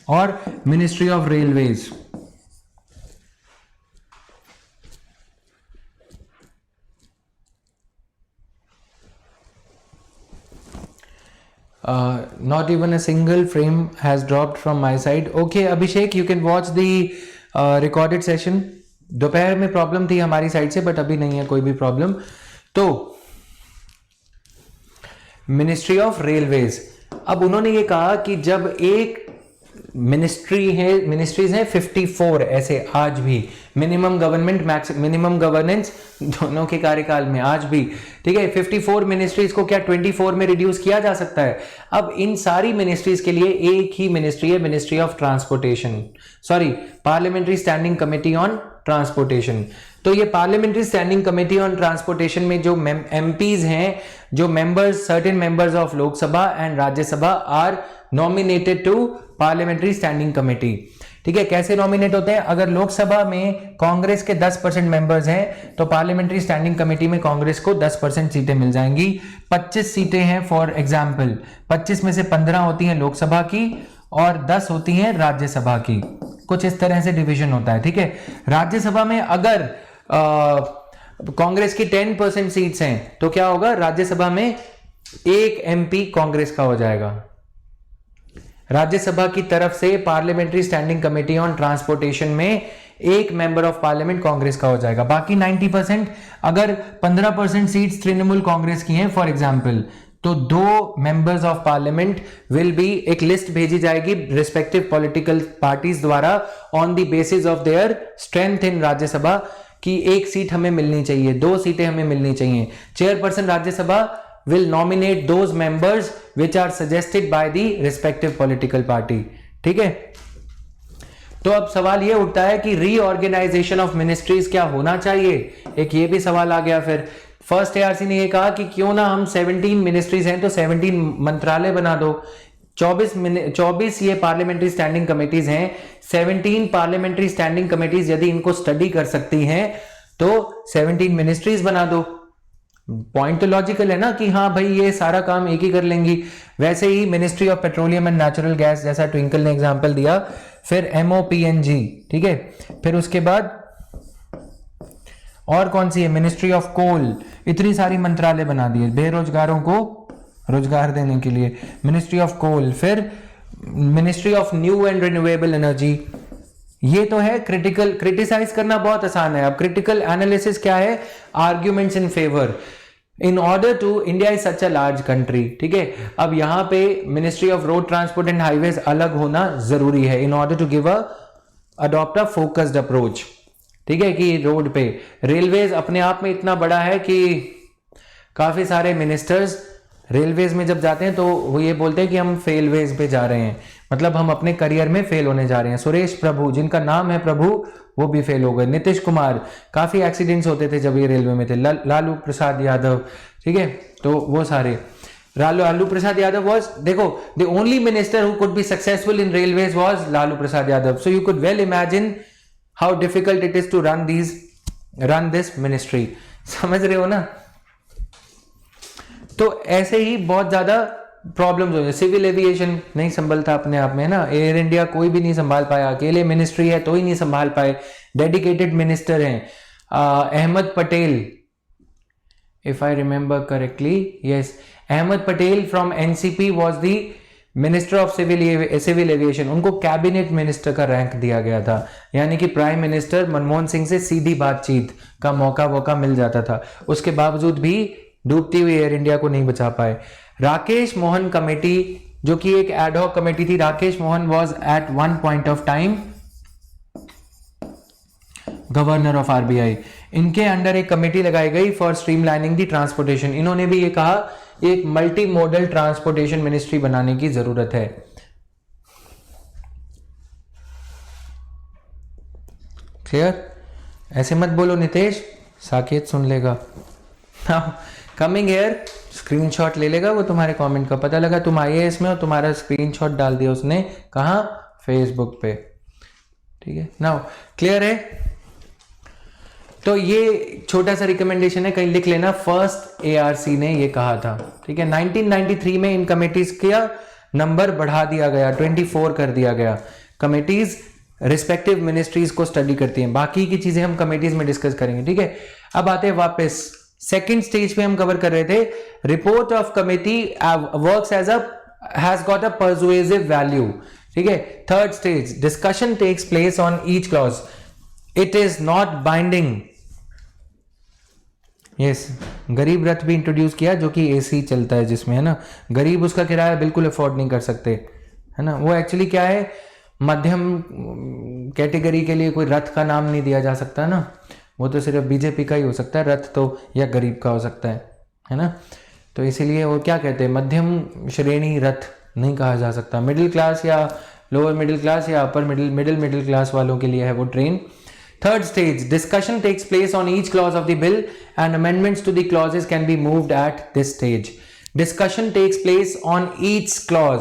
और ministry of railways. Not even a single frame has dropped from my side. Okay, Abhishek, you can watch the recorded session. दोपहर में प्रॉब्लम थी हमारी साइड से, बट अभी नहीं है कोई भी प्रॉब्लम। तो मिनिस्ट्री ऑफ रेलवेज, अब उन्होंने ये कहा कि जब एक मिनिस्ट्रीज हैं 54 ऐसे आज भी, मिनिमम गवर्नेंस दोनों के कार्यकाल में आज भी, ठीक है, 54 मिनिस्ट्रीज को क्या 24 में रिड्यूस किया जा सकता है? अब इन सारी मिनिस्ट्रीज के लिए एक ही मिनिस्ट्री है, ministry of transportation, sorry, parliamentary standing committee on transportation. तो ये parliamentary standing committee on transportation में जो MPs हैं, जो members, certain members of Lok Sabha and Rajya Sabha are nominated to parliamentary standing committee, ठीक है। कैसे नॉमिनेट होते हैं? अगर लोकसभा में कांग्रेस के 10% मेंबर्स हैं तो पार्लियामेंट्री स्टैंडिंग कमेटी में कांग्रेस को 10% सीटें मिल जाएंगी। 25 सीटें हैं फॉर एग्जांपल, 25 में से 15 होती हैं लोकसभा की और 10 होती हैं राज्यसभा की, कुछ इस तरह से डिवीजन होता है, ठीक है। राज्यसभा में अगर कांग्रेस की 10% सीट्स हैं तो क्या होगा, राज्यसभा में एक MP कांग्रेस का हो जाएगा। राज्यसभा की तरफ से parliamentary standing committee on transportation में एक मेंबर ऑफ पार्लियामेंट कांग्रेस का हो जाएगा। बाकी 90%, अगर 15% सीट्स तृणमूल कांग्रेस की हैं फॉर एग्जांपल, तो 2 members of parliament will be, एक लिस्ट भेजी जाएगी रिस्पेक्टिव पॉलिटिकल पार्टीज द्वारा on the basis of their strength in Rajya Sabha कि एक सीट हमें मिलनी चाहिए, 2 सीटें हमें मिलनी चाहिए। Chairperson Rajya Sabha will nominate those members which are suggested by the respective political party, ठीक है। तो अब सवाल ये उठता है कि रीऑर्गेनाइजेशन ऑफ मिनिस्ट्रीज क्या होना चाहिए, एक ये भी सवाल आ गया। फिर फर्स्ट ARC ने ये कहा कि क्यों ना हम 17 मिनिस्ट्रीज हैं तो 17 मंत्रालय बना दो, 24 ये पार्लियामेंट्री स्टैंडिंग कमेटीज हैं। 17 पार्लियामेंट्री स्टैंडिंग कमेटीज यदि इनको स्टडी कर सकती हैं तो 17 मिनिस्ट्रीज बना दो। पॉइंट तो लॉजिकल है ना कि हाँ भाई ये सारा काम एक ही कर लेंगी। वैसे ही ministry of petroleum and natural gas, जैसा ट्विंकल ने एग्जांपल दिया, फिर MOPNG, ठीक है, फिर उसके बाद और कौन सी है, मिनिस्ट्री ऑफ कोल। इतनी सारी मंत्रालय बना दिए बेरोजगारों को रोजगार देने के लिए, मिनिस्ट्री ऑफ कोल, फिर ministry of new and renewable energy. ये तो है क्रिटिकल, क्रिटिसाइज करना बहुत आसान है। अब क्रिटिकल एनालिसिस क्या है, arguments in favour. In order to, India is such a large country, ठीक है, अब यहां पे ministry of road transport and highways अलग होना जरूरी है in order to give adopt a focused approach, ठीक है, कि रोड पे। रेलवेज अपने आप में इतना बड़ा है कि काफी सारे मिनिस्टर्स रेलवेज में जब जाते हैं तो वो ये बोलते हैं कि हम फेलवेज पे जा रहे हैं, मतलब हम अपने करियर में फेल होने जा रहे हैं। सुरेश प्रभु, जिनका नाम है प्रभु, वो भी फेल हो गए। नीतीश कुमार, काफी एक्सीडेंट्स होते थे जब ये रेलवे में थे। लालू प्रसाद यादव, ठीक है, तो वो सारे। लालू प्रसाद यादव वाज, देखो, the only minister who could be successful in railways was Lalu Prasad Yadav. So you could well imagine how difficult it is to run this ministry. समझ रहे हो ना? तो ऐसे ही बहुत ज्यादा प्रॉब्लम्स हो गए। सिविल एविएशन नहीं संभलता अपने आप में, ना, एयर इंडिया कोई भी नहीं संभाल पाया, अकेले मिनिस्ट्री है तो ही नहीं संभाल पाए, डेडिकेटेड मिनिस्टर हैं। Ahmed Patel, if I remember correctly, yes, Ahmed Patel from NCP was the minister of civil aviation. उनको कैबिनेट मिनिस्टर का रैंक दिया गया था, यानी कि प्राइम मिनिस्टर मनमोहन सिंह से सीधी बातचीत का मौका मिल जाता था। उसके बावजूद भी डूबती हुई एयर इंडिया को नहीं बचा पाए। राकेश मोहन कमेटी, जो कि एक एडहॉक कमेटी थी, Rakesh Mohan was at one point of time governor of RBI. इनके अंडर एक कमेटी लगाई गई फॉर स्ट्रीमलाइनिंग दी ट्रांसपोर्टेशन। इन्होंने भी ये कहा एक मल्टी मॉडल ट्रांसपोर्टेशन मिनिस्ट्री बनाने की जरूरत है। क्लियर? ऐसे मत बोलो नितेश, साकेत सुन लेगा। कमिंग हेयर, स्क्रीनशॉट ले लेगा वो तुम्हारे कमेंट का। पता लगा तुम IAS में और तुम्हारा स्क्रीनशॉट डाल दिया उसने, कहां? फेसबुक पे, ठीक है। नाउ क्लियर है? तो ये छोटा सा रिकमेंडेशन है, कहीं लिख लेना, फर्स्ट ARC ने ये कहा था, ठीक है। 1993 में इन कमेटीज का नंबर बढ़ा दिया गया, 24 कर दिया गया। कमेटीज रिस्पेक्टिव मिनिस्ट्रीज को स्टडी करती हैं, बाकी की चीजें हम कमेटीज में डिस्कस करेंगे, ठीक है। अब आते हैं वापस सेकेंड स्टेज पे, हम कवर कर रहे थे report of committee works as has got a persuasive value, ठीक है। Third stage, discussion takes place on each clause, it is not binding. Yes, Garib Rath भी इंट्रोड्यूस किया, जो कि AC चलता है जिसमें, है ना। गरीब उसका किराया बिल्कुल अफोर्ड नहीं कर सकते, है ना। वो एक्चुअली क्या है, मध्यम कैटेगरी के लिए कोई रथ का नाम नहीं दिया जा सकता ना, वो तो सिर्फ BJP का ही हो सकता है रथ तो, या गरीब का हो सकता है ना। तो इसीलिए वो क्या कहते हैं, मध्यम श्रेणी रथ नहीं कहा जा सकता। मिडिल क्लास या लोअर मिडिल क्लास या अपर मिडिल क्लास वालों के लिए है वो train. Third stage, discussion takes place on each clause of the bill and amendments to the clauses can be moved at this stage. Discussion takes place on each clause,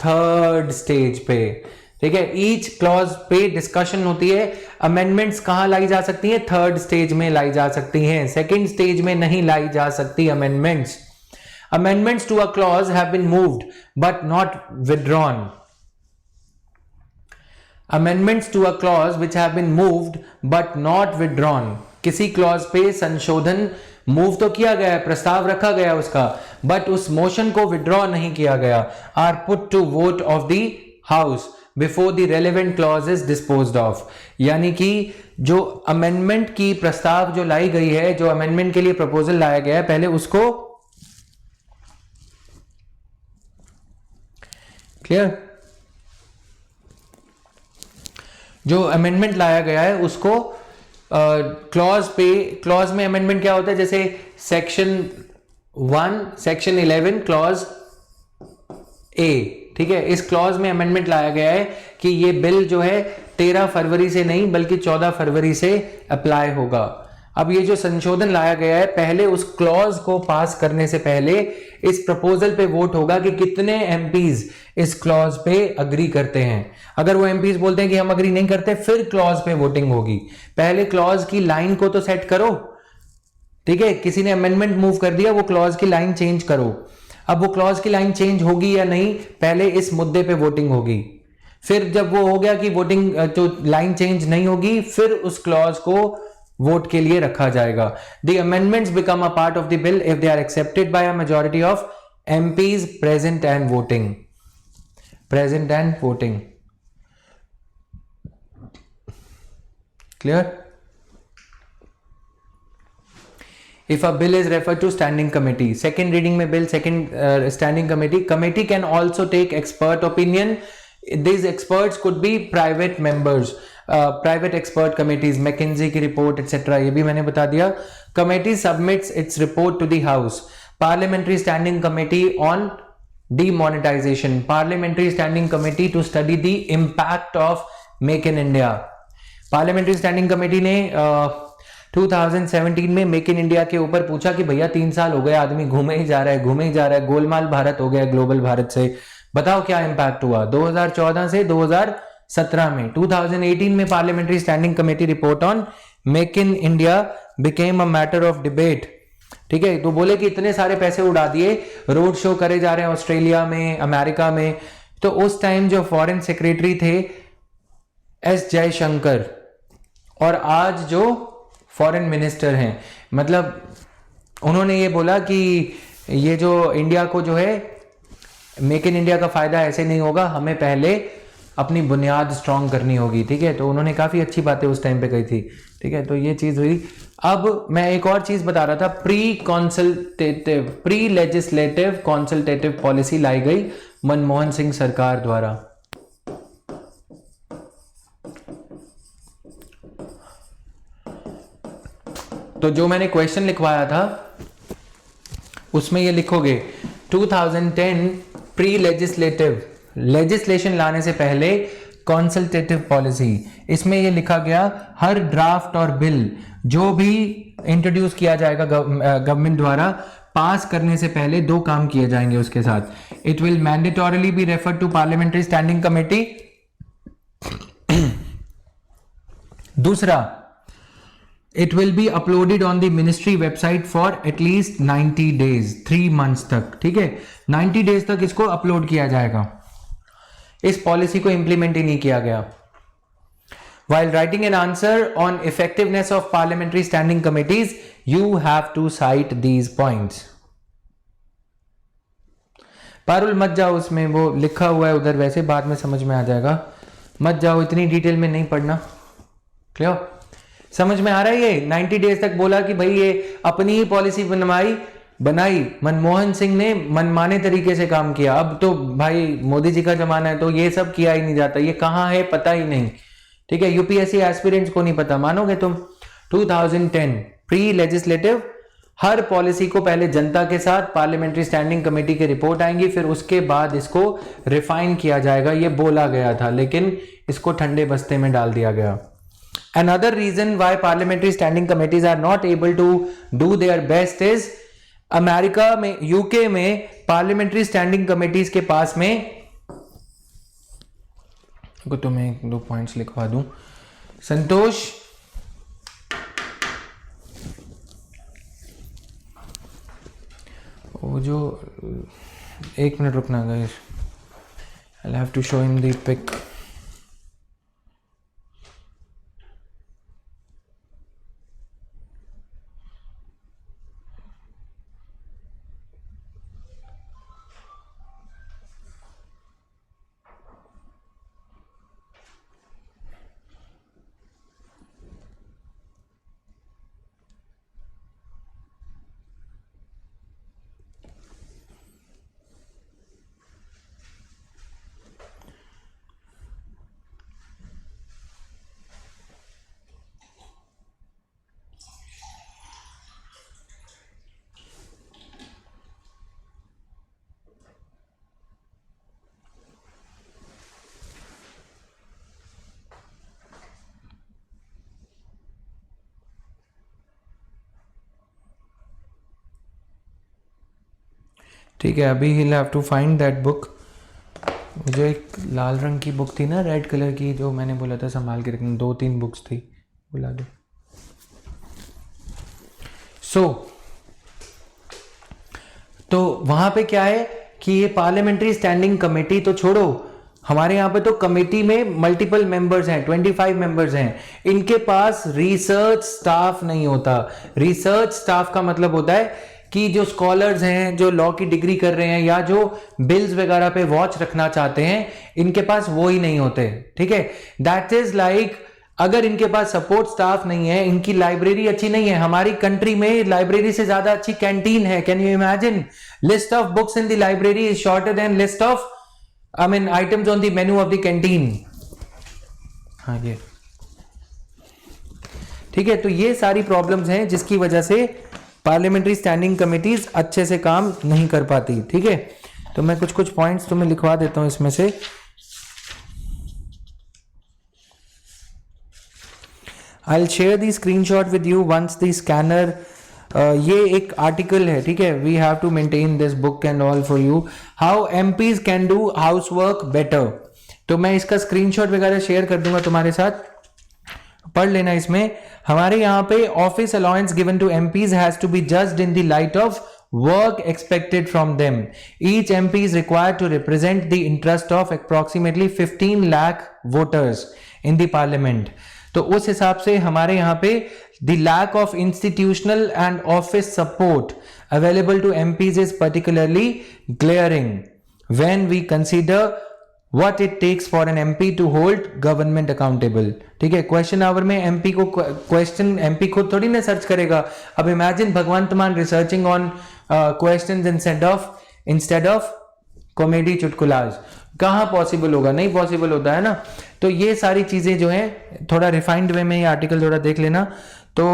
third stage पे, ठीक है। Each clause पे discussion होती है। Amendments कहां लाई जा सकती हैं? थर्ड स्टेज में लाई जा सकती हैं, सेकंड स्टेज में नहीं लाई जा सकती amendments. Amendments to a clause have been moved but not withdrawn. Amendments to a clause which have been moved but not withdrawn. किसी क्लॉज पे संशोधन मूव तो किया गया, प्रस्ताव रखा गया उसका, बट उस मोशन को विड्रॉ नहीं किया गया, are put to vote of the house before the relevant clause is disposed of. यानी कि जो अमेंडमेंट की प्रस्ताव जो लाई गई है, जो अमेंडमेंट के लिए प्रपोजल लाया गया है, पहले उसको, क्लियर, जो अमेंडमेंट लाया गया है उसको क्लॉज में अमेंडमेंट क्या होता है, जैसे सेक्शन 1 सेक्शन 11 क्लॉज A, ठीक है। इस क्लॉज में अमेंडमेंट लाया गया है कि ये बिल जो है 13 फरवरी से नहीं बल्कि 14 फरवरी से अप्लाई होगा। अब ये जो संशोधन लाया गया है, पहले उस क्लॉज को पास करने से पहले इस प्रपोजल पे वोट होगा कि कितने एमपीज इस क्लॉज पे अग्री करते हैं। अगर वो एमपीज बोलते हैं कि हम अग्री नहीं करते, फिर क्लॉज पे वोटिंग होगी। पहले क्लॉज की लाइन को तो सेट करो, ठीक है, किसी ने अमेंडमेंट मूव कर दिया, वो क्लॉज की लाइन चेंज करो। अब वो क्लॉज की लाइन चेंज होगी या नहीं, पहले इस मुद्दे पे वोटिंग होगी। फिर जब वो हो गया कि वोटिंग जो लाइन चेंज नहीं होगी, फिर उस क्लॉज को वोट के लिए रखा जाएगा। The amendments become a part of the bill if they are accepted by a majority of MPs present and voting. Present and voting, clear? If a bill is referred to standing committee, second reading में bill second standing committee can also take expert opinion. These experts could be private members, private expert committees, McKinsey की report etc. ये भी मैंने बता दिया। Committee submits its report to the House. Parliamentary Standing Committee on Demonetization. Parliamentary Standing Committee to study the impact of Make in India. Parliamentary Standing Committee ने 2017 में make in India के ऊपर पूछा कि भैया 3 साल हो गए, आदमी घूमे ही जा रहा है, घूमे ही जा रहा है, गोलमाल भारत हो गया ग्लोबल भारत से, बताओ क्या इंपैक्ट हुआ 2014 से 2017 में। 2018 में parliamentary standing committee report on make in India became a matter of debate, ठीक है। तो बोले कि इतने सारे पैसे उड़ा दिए, रोड शो करे जा रहे हैं ऑस्ट्रेलिया में, अमेरिका में। तो उस टाइम जो फॉरेन सेक्रेटरी थे एस जयशंकर, और आज जो फॉरेन मिनिस्टर हैं, मतलब उन्होंने ये बोला कि ये जो इंडिया को जो है मेक इन इंडिया का फायदा ऐसे नहीं होगा, हमें पहले अपनी बुनियाद स्ट्रांग करनी होगी, ठीक है। तो उन्होंने काफी अच्छी बातें उस टाइम पे कही थी, ठीक है। तो ये चीज हुई। अब मैं एक और चीज बता रहा था, प्री लेजिस्लेटिव कॉन्सल्टेटिव पॉलिसी लाई गई मनमोहन सिंह सरकार द्वारा। तो जो मैंने क्वेश्चन लिखवाया था उसमें ये लिखोगे 2010 प्री लेजिस्लेशन लाने से पहले कॉन्सल्टेटिव पॉलिसी। इसमें ये लिखा गया हर ड्राफ्ट और बिल जो भी इंट्रोड्यूस किया जाएगा गवर्नमेंट द्वारा, पास करने से पहले 2 काम किए जाएंगे उसके साथ। It will mandatorily be referred to parliamentary standing committee. दूसरा, it will be uploaded on the ministry website for at least 90 days, 3 months तक, ठीक है। 90 डेज तक इसको अपलोड किया जाएगा। इस पॉलिसी को इंप्लीमेंट ही नहीं किया गया। While writing an answer on effectiveness of parliamentary standing committees, you have to cite these points. Parul मत जाओ, उसमें वो लिखा हुआ है उधर, वैसे बाद में समझ में आ जाएगा, मत जाओ, इतनी डिटेल में नहीं पढ़ना। क्लियर? समझ में आ रहा है? ये 90 डेज तक बोला कि भाई ये अपनी ही पॉलिसी बनाई मनमोहन सिंह ने, मनमाने तरीके से काम किया। अब तो भाई मोदी जी का जमाना है तो ये सब किया ही नहीं जाता, ये कहां है पता ही नहीं, ठीक है। यूपीएससी एस्पिरेंट्स को नहीं पता, मानोगे तुम? 2010 प्री लेजिस्लेटिव, हर पॉलिसी को पहले जनता के साथ पार्लियामेंट्री स्टैंडिंग कमेटी की रिपोर्ट आएंगी, फिर उसके बाद इसको रिफाइन किया जाएगा, ये बोला गया था, लेकिन इसको ठंडे बस्ते में डाल दिया गया। Another reason why parliamentary standing committees are not able to do their best is America में, यूके में पार्लियामेंट्री स्टैंडिंग कमेटीज के पास में, को तो मैं 1-2 पॉइंट्स लिखवा दूं। संतोष, वो जो 1 मिनट रुकना guys, I'll have to show him the pic. ठीक है, अभी he'll have to find that book. जो एक लाल रंग की बुक थी ना, रेड कलर की, जो मैंने बोला था संभाल के रखना, 2-3 बुक्स थी, बुला दो. तो वहां पे क्या है कि ये पार्लियामेंट्री स्टैंडिंग कमेटी तो छोड़ो, हमारे यहाँ पे तो कमेटी में मल्टीपल मेंबर्स हैं, 25 मेंबर्स हैं. इनके पास रिसर्च स्टाफ नहीं होता. रिसर्च स्टाफ का मतलब होता है कि जो स्कॉलर्स हैं, जो लॉ की डिग्री कर रहे हैं या जो बिल्स वगैरह पे वॉच रखना चाहते हैं, इनके पास वो ही नहीं होते. ठीक है, दैट इज लाइक, अगर इनके पास सपोर्ट स्टाफ नहीं है, इनकी लाइब्रेरी अच्छी नहीं है. हमारी कंट्री में लाइब्रेरी से ज्यादा अच्छी कैंटीन है. Can you imagine? List of books in the library is shorter than list of items on the menu of the canteen. हाँ, ये ठीक है. तो ये सारी प्रॉब्लम्स हैं जिसकी वजह से पार्लियामेंट्री स्टैंडिंग कमिटीज अच्छे से काम नहीं कर पाती. ठीक है, तो मैं कुछ कुछ पॉइंट्स तुम्हें लिखवा देता हूं इसमें से. I'll share the screenshot with you once the scanner. ये एक आर्टिकल है, ठीक है. We have to maintain this book and all for you. How MPs can do housework better. तो मैं इसका स्क्रीनशॉट वगैरह शेयर कर दूंगा तुम्हारे साथ, पढ़ लेना. इसमें हमारे यहाँ पे office allowance given to MPs has to be judged in the light of work expected from them. Each MP is required to represent the interest of approximately 15 lakh voters in the parliament. तो उस हिसाब से हमारे यहाँ पे the lack of institutional and office support available to MPs is particularly glaring when we consider what it takes for an MP to hold government accountable. ठीक है, question our में MP को क्वेश्चन MP खुद थोड़ी ना search करेगा. अब imagine Bhagwant Mann researching on questions instead of comedy चुटकुलाज. कहाँ पॉसिबल होगा? नहीं पॉसिबल होता है ना. तो ये सारी चीजें जो हैं, थोड़ा रिफाइंड वे में ये आर्टिकल थोड़ा देख लेना. तो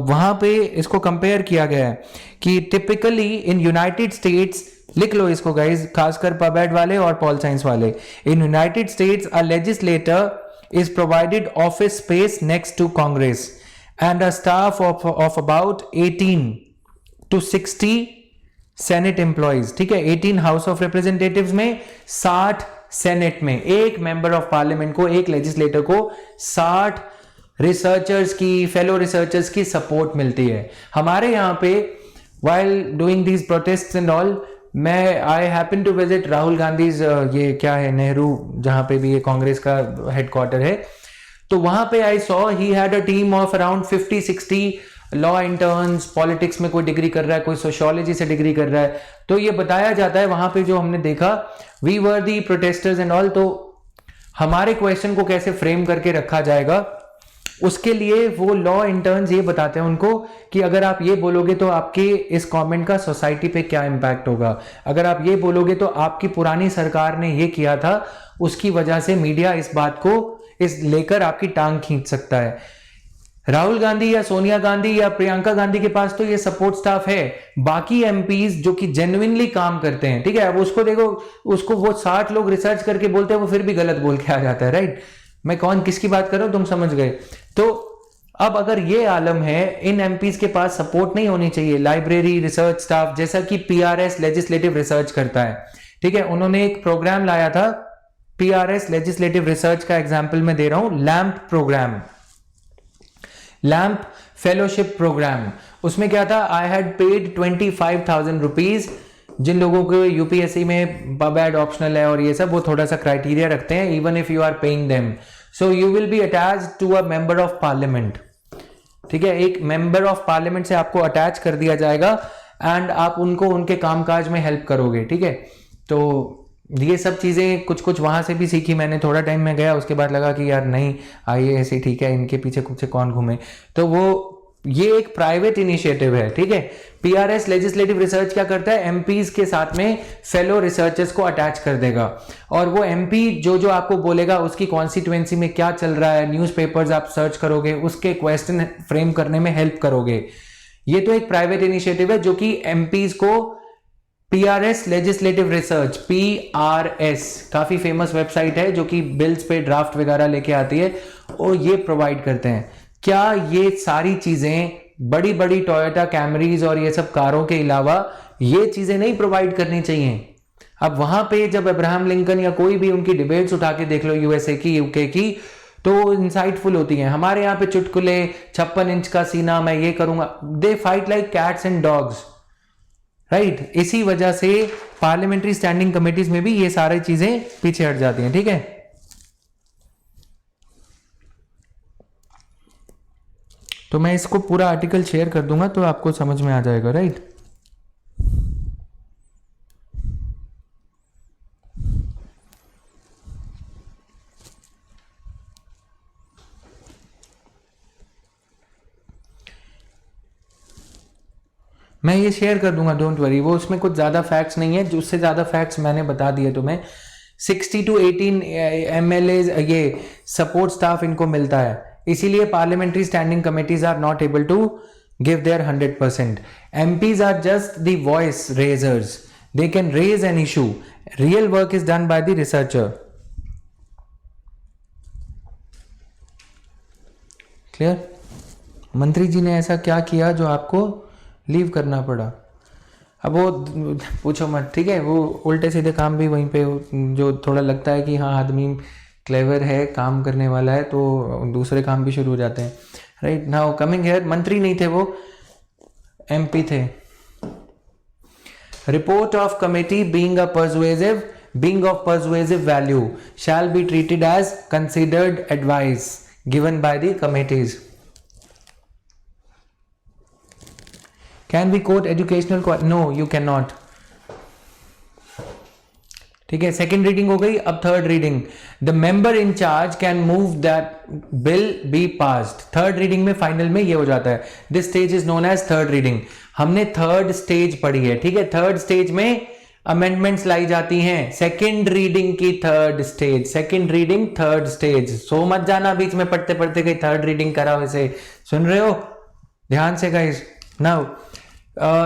वहां पे इसको कंपेयर किया गया है कि टिपिकली इन यूनाइटेड स्टेट्स, लिख लो इसको गाइज, खासकर पबैड वाले और पॉल साइंस वाले. In United States a legislator is provided office space next to Congress and a staff of about 18 to 60 senate employees. ठीक है, 18 हाउस ऑफ रिप्रेजेंटेटिव्स में, 60 सेनेट में. एक मेंबर ऑफ पार्लियामेंट को, एक लेजिस्लेटर को 60 रिसर्चर्स की, फेलो रिसर्चर्स की सपोर्ट मिलती है. हमारे यहाँ पे while doing these protests and all, I happen to visit Rahul Gandhi's, ये क्या है, नेहरू, जहां पे भी ये कांग्रेस का हेडक्वार्टर है. तो वहां पे I saw he had a team of around 50-60 law interns. Politics में कोई डिग्री कर रहा है, कोई सोशियोलॉजी से डिग्री कर रहा है. तो ये बताया जाता है वहां पे, जो हमने देखा, we were the protesters and all. तो हमारे क्वेश्चन को कैसे फ्रेम करके रखा जाएगा, उसके लिए वो लॉ इंटर्न्स ये बताते हैं उनको कि अगर आप ये बोलोगे तो आपके इस कमेंट का सोसाइटी पे क्या इंपैक्ट होगा. अगर आप ये बोलोगे तो आपकी पुरानी सरकार ने ये किया था, उसकी वजह से मीडिया इस बात को इस लेकर आपकी टांग खींच सकता है. राहुल गांधी या सोनिया गांधी या प्रियंका गांधी के पास तो ये सपोर्ट स्टाफ है. बाकी एमपीज जो कि जेन्युइनली काम करते हैं, ठीक है, अब उसको देखो, उसको वो 60 लोग रिसर्च करके बोलते हैं, वो फिर भी गलत बोल के आ जाता है. राइट, मैं कौन किसकी बात कर रहा हूं, तुम समझ गए. तो अब अगर ये आलम है, इन एमपीज के पास सपोर्ट नहीं होनी चाहिए, लाइब्रेरी, रिसर्च स्टाफ, जैसा कि पीआरएस लेजिस्लेटिव रिसर्च करता है. ठीक है, उन्होंने एक प्रोग्राम लाया था, पीआरएस लेजिस्लेटिव रिसर्च का एग्जाम्पल मैं दे रहा हूं, LAMP programme, LAMP fellowship programme. उसमें क्या था, आई हैड पेड 25,000 रुपीज. जिन लोगों को यूपीएससी में पबैड ऑप्शनल है और ये सब, वो थोड़ा सा क्राइटेरिया रखते हैं, even if you are paying them, so you will be attached to a member of parliament. ठीक है, एक मेंबर ऑफ पार्लियामेंट से आपको अटैच कर दिया जाएगा एंड आप उनको उनके कामकाज में हेल्प करोगे. ठीक है, तो ये सब चीजें कुछ कुछ वहां से भी सीखी मैंने. थोड़ा टाइम में गया, उसके बाद लगा कि यार नहीं, आइए ऐसे ठीक है, इनके पीछे कुछ कौन घूमे. तो वो ये एक प्राइवेट इनिशिएटिव है. ठीक है, पीआरएस लेजिस्लेटिव रिसर्च क्या करता है, एमपीज के साथ में फेलो रिसर्चर्स को अटैच कर देगा, और वो एमपी जो जो आपको बोलेगा उसकी कॉन्स्टिट्यूएंसी में क्या चल रहा है, न्यूज़पेपर्स आप सर्च करोगे, उसके क्वेश्चन फ्रेम करने में हेल्प करोगे. ये तो एक प्राइवेट इनिशिएटिव है जो कि एमपीज को पीआरएस लेजिस्लेटिव रिसर्च, पीआरएस काफी फेमस वेबसाइट है जो कि बिल्स पे ड्राफ्ट वगैरह लेके आती है, और ये प्रोवाइड करते हैं. क्या ये सारी चीजें बड़ी बड़ी टोयोटा कैमरीज और ये सब कारों के अलावा ये चीजें नहीं प्रोवाइड करनी चाहिए। अब वहां पे जब अब्राहम लिंकन या कोई भी उनकी डिबेट्स उठा के देख लो, यूएसए की, यूके की, तो इंसाइटफुल होती हैं। हमारे यहाँ पे चुटकुले, 56 इंच का सीना, मैं ये करूंगा, they fight like cats and dogs, right. इसी वजह से पार्लियामेंट्री स्टैंडिंग कमेटीज में भी ये सारी चीजें पीछे हट जाती हैं, ठीक है। तो मैं इसको पूरा आर्टिकल शेयर कर दूंगा तो आपको समझ में आ जाएगा, राइट। मैं ये शेयर कर दूंगा, डोंट वरी। वो उसमें कुछ ज्यादा फैक्ट्स नहीं है, उससे ज्यादा फैक्ट्स मैंने बता दिए तुम्हें। 60 to 18 MLAs ये सपोर्ट स्टाफ इनको मिलता है, इसीलिए parliamentary standing committees are not able to give their 100%. MPs are just the voice raisers. They can raise an issue. Real work is done by the researcher. Clear? मंत्री जी ने ऐसा क्या किया जो आपको लीव करना पड़ा? अब वो पूछो मत, ठीक है। वो उल्टे सीधे काम भी वहीं पे, जो थोड़ा लगता है कि हाँ आदमी क्लेवर है, काम करने वाला है, तो दूसरे काम भी शुरू हो जाते हैं, राइट। नाउ कमिंग हियर, मंत्री नहीं थे वो, MP थे। Report of committee being of persuasive value shall be treated as considered advice given by the committees. Can we quote educational? No, you cannot. ठीक है, सेकेंड रीडिंग हो गई। अब third reading, the member in charge can move that bill be passed. Third reading में final में ये हो जाता है। This stage is known as third reading. हमने थर्ड स्टेज पढ़ी है, ठीक है। थर्ड स्टेज में अमेंडमेंट्स लाई जाती हैं। सेकेंड रीडिंग की third stage, second reading third stage. सो मत जाना बीच में पढ़ते पढ़ते कहीं थर्ड रीडिंग करा, वैसे सुन रहे हो ध्यान से guys. Now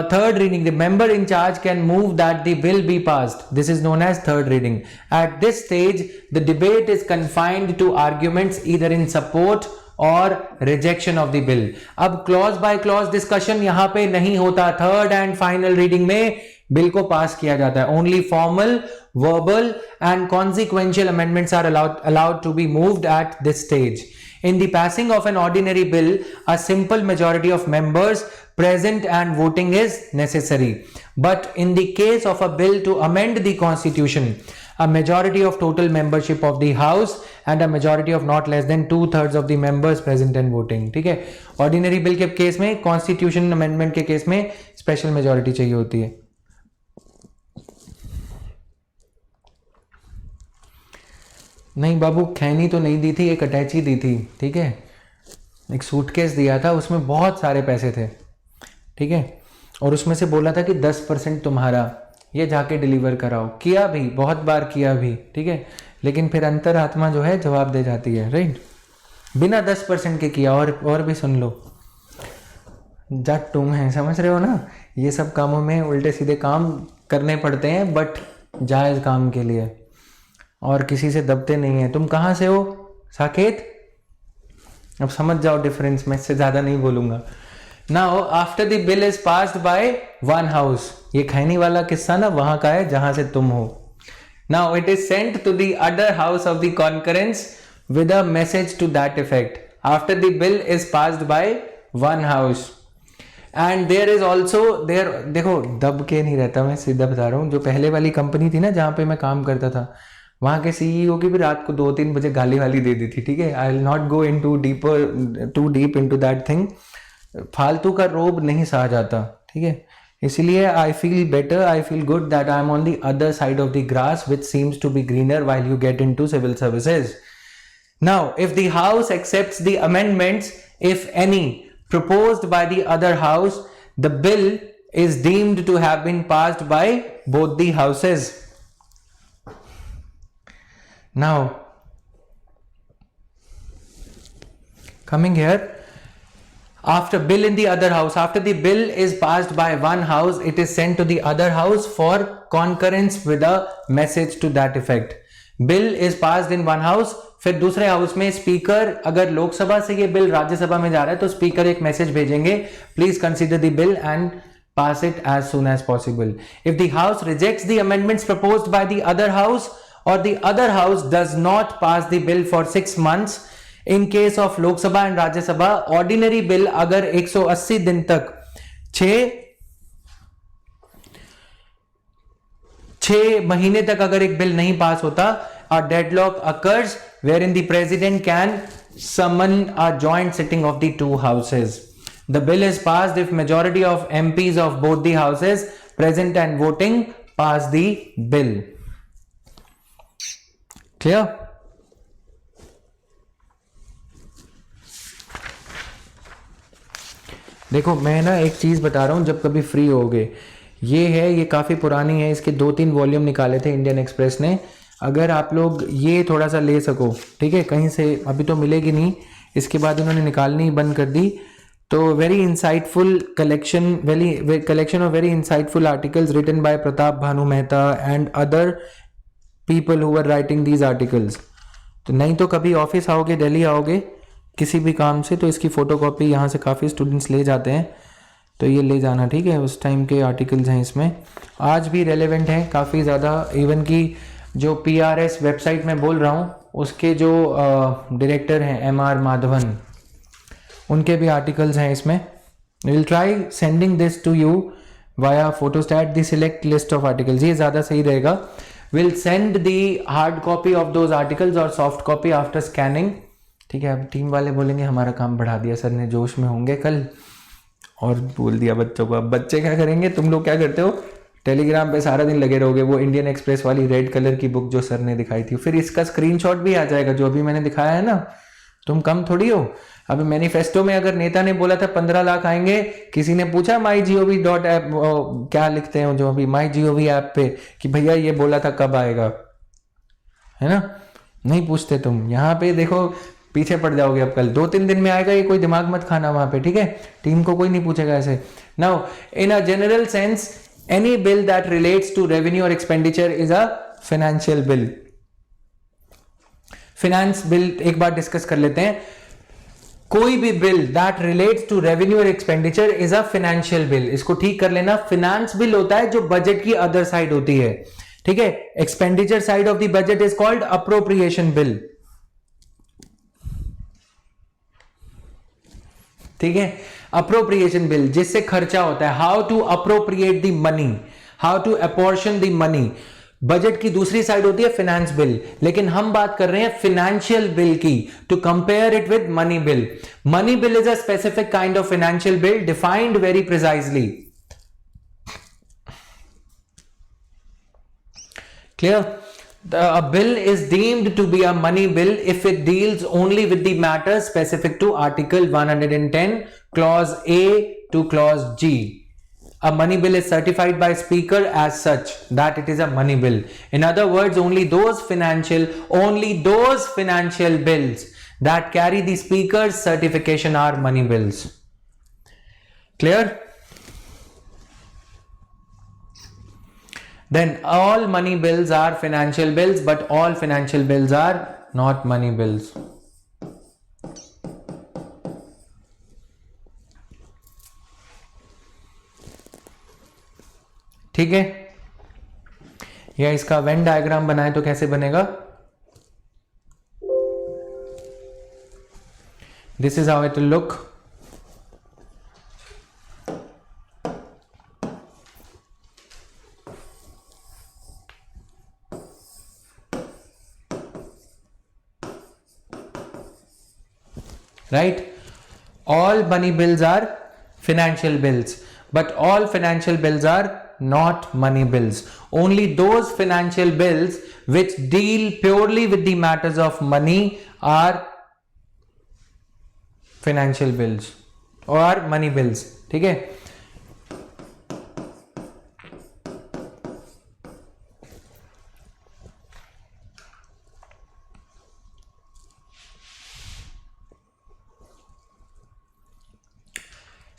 third reading, the member in charge can move that the bill be passed. This is known as third reading. At this stage, the debate is confined to arguments either in support or rejection of the bill. अब clause by clause discussion यहाँ पे नहीं होता। third and final reading में bill को पास किया जाता है। Only formal, verbal and consequential amendments are allowed to be moved at this stage. In the passing of an ordinary bill, a simple majority of members present and voting is necessary. But in the case of a bill to amend the constitution, a majority of total membership of the house and a majority of not less than 2/3 of the members present and voting. ठीक है, ordinary bill के case में, constitution amendment के case में special majority चाहिए होती है। नहीं बाबू, खैनी तो नहीं दी थी, एक अटैची दी थी, ठीक है। एक सूटकेस दिया था, उसमें बहुत सारे पैसे थे, ठीक है। और उसमें से बोला था कि 10% तुम्हारा, ये जाके डिलीवर कराओ। किया भी, बहुत बार किया भी, ठीक है। लेकिन फिर अंतरात्मा जो है जवाब दे जाती है, राइट। बिना 10% के किया। और भी सुन लो, जट तुम है, समझ रहे हो ना। ये सब कामों में उल्टे सीधे काम करने पड़ते हैं, बट जायज़ काम के लिए, और किसी से दबते नहीं है। तुम कहाँ से हो? साकेत। अब समझ जाओ डिफरेंस, मैं इससे ज़्यादा नहीं बोलूँगा। Now after the bill is passed by one house, ये खैनी वाला किस्सा ना वहाँ का है जहाँ से तुम हो। Now it is sent to the other house of the concurrence with a message to that effect. After the bill is passed by one house and there is also there, देखो दब के नहीं रहता, मैं सीधा बता रहा हूँ। जो पहले वाली कंपनी थी ना जहाँ पे मैं काम करता था, वहाँ के CEO की भी रात को 2-3 बजे गाली वाली दे दी थी, ठीक है। I will not go in too deep into that thing. फालतू का रोब नहीं सहा जाता, ठीक है। इसलिए I feel better, I feel good that I am on the other side of the grass which seems to be greener while you get into civil services. Now if the house accepts the amendments, if any, proposed by the other house, the bill is deemed to have been passed by both the houses. Now, coming here, after bill in the other house, after the bill is passed by one house, it is sent to the other house for concurrence with a message to that effect. Bill is passed in one house, फिर दूसरे house में speaker, अगर लोकसभा से ये bill Rajya Sabha में जा रहा है तो स्पीकर एक मैसेज भेजेंगे, please consider the bill and pass it as soon as possible. If the house rejects the amendments proposed by the other house, or the other house does not pass the bill for 6 months, in case of Lok Sabha and Rajya Sabha, ordinary bill अगर 180 दिन तक 6 महीने तक अगर एक bill नहीं पास होता, a deadlock occurs wherein the president can summon a joint sitting of the two houses. The bill is passed if majority of MPs of both the houses present and voting pass the bill. Clear? देखो मैं ना एक चीज बता रहा हूं, जब कभी फ्री होगे, ये है, ये काफी पुरानी है, इसके 2-3 वॉल्यूम निकाले थे इंडियन एक्सप्रेस ने, अगर आप लोग ये थोड़ा सा ले सको, ठीक है, कहीं से अभी तो मिलेगी नहीं, इसके बाद उन्होंने निकालनी ही बंद कर दी, तो very insightful collection of very insightful articles written by Pratap Bhanu Mehta and other people who were writing these articles. तो नहीं तो कभी ऑफिस आओगे, दिल्ली आओगे किसी भी काम से, तो इसकी फोटोकॉपी यहाँ से काफ़ी स्टूडेंट्स ले जाते हैं, तो ये ले जाना, ठीक है, उस टाइम के आर्टिकल्स हैं इसमें, आज भी रेलेवेंट हैं काफ़ी ज़्यादा। इवन की जो PRS वेबसाइट में बोल रहा हूँ, उसके जो डायरेक्टर हैं MR माधवन, उनके भी आर्टिकल्स हैं इसमें। Will try sending this to you via photostat the select list of articles, ये ज़्यादा सही रहेगा। Will send the hard copy of those articles और सॉफ्ट कॉपी आफ्टर स्कैनिंग, ठीक है। अब टीम वाले बोलेंगे हमारा काम बढ़ा दिया सर ने, जोश में होंगे कल, और बोल दिया बच्चों को। अब बच्चे क्या करेंगे, तुम लोग क्या करते हो, टेलीग्राम पे सारा दिन लगे रहोगे, वो इंडियन एक्सप्रेस वाली रेड कलर की बुक जो सर ने दिखाई थी, फिर इसका स्क्रीनशॉट भी आ जाएगा जो अभी मैंने दिखाया है ना, तुम कम थोड़ी हो। अभी मैनिफेस्टो में अगर नेता ने बोला था 15 लाख आएंगे, किसी ने पूछा MyGov.app क्या लिखते हैं जो अभी MyGov ऐप पे कि भैया ये बोला था कब आएगा, है ना, नहीं पूछते तुम। यहाँ पे देखो पीछे पड़ जाओगे, अब कल 2-3 दिन में आएगा, ये कोई दिमाग मत खाना वहां पे, ठीक है, टीम को कोई नहीं पूछेगा ऐसे। Now in a general sense any bill that relates to revenue और expenditure is a financial bill. Finance bill एक बार डिस्कस कर लेते हैं। कोई भी bill that relates to revenue और expenditure is a financial bill, इसको ठीक कर लेना। फाइनेंस बिल होता है जो बजट की अदर साइड होती है, ठीक है। Expenditure side of the budget is called appropriation bill, ठीक है। अप्रोप्रिएशन बिल जिससे खर्चा होता है, how to appropriate the money, how to apportion the money, budget की दूसरी साइड होती है फाइनेंस बिल, लेकिन हम बात कर रहे हैं फाइनेंशियल बिल की, to compare it with money bill. Money bill is a specific kind of financial bill defined very precisely, clear. A bill is deemed to be a money bill if it deals only with the matters specific to Article 110, Clause A to Clause G. A money bill is certified by Speaker as such that it is a money bill. In other words, only those financial bills that carry the Speaker's certification are money bills. Clear? Then all money bills are financial bills, but all financial bills are not money bills. ठीक है, या इसका Venn diagram बनाए तो कैसे बनेगा, this is how it will look. Right? All money bills are financial bills, but all financial bills are not money bills. Only those financial bills which deal purely with the matters of money are financial bills or money bills. ठीक है,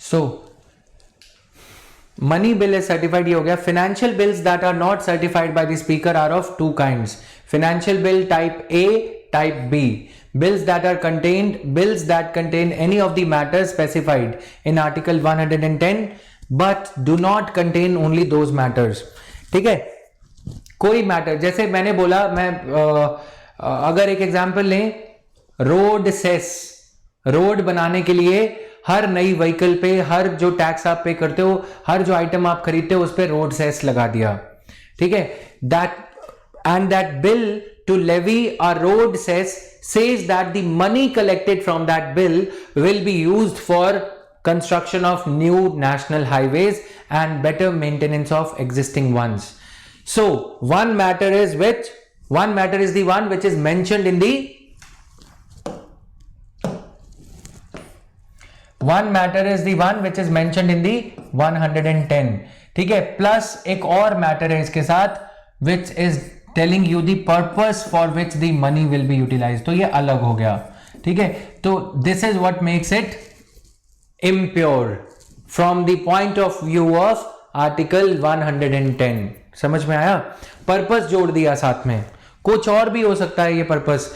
so money bill is certified, ये हो गया। financial bills that are not certified by the speaker are of two kinds, financial bill type A, type B. bills that contain any of the matters specified in Article 110, but do not contain only those matters. ठीक है, कोई matter, जैसे मैंने बोला, मैं अगर एक example लें, रोड सेस, रोड बनाने के लिए हर नई व्हीकल पे, हर जो टैक्स आप पे करते हो, हर जो आइटम आप खरीदते हो उस पे रोड सेस लगा दिया। ठीक है, that bill to levy a road cess says that the money collected from that bill will be used for construction of new national highways and better maintenance of existing ones. So one matter is the one which is mentioned in the one matter is the one which is mentioned in the 110। ठीक है, plus एक और matter है इसके साथ which is telling you the purpose for which the money will be utilized। तो ये अलग हो गया। ठीक है, तो this is what makes it impure from the point of view of article 110। समझ में आया? पर्पस जोड़ दिया साथ में, कुछ और भी हो सकता है ये पर्पस।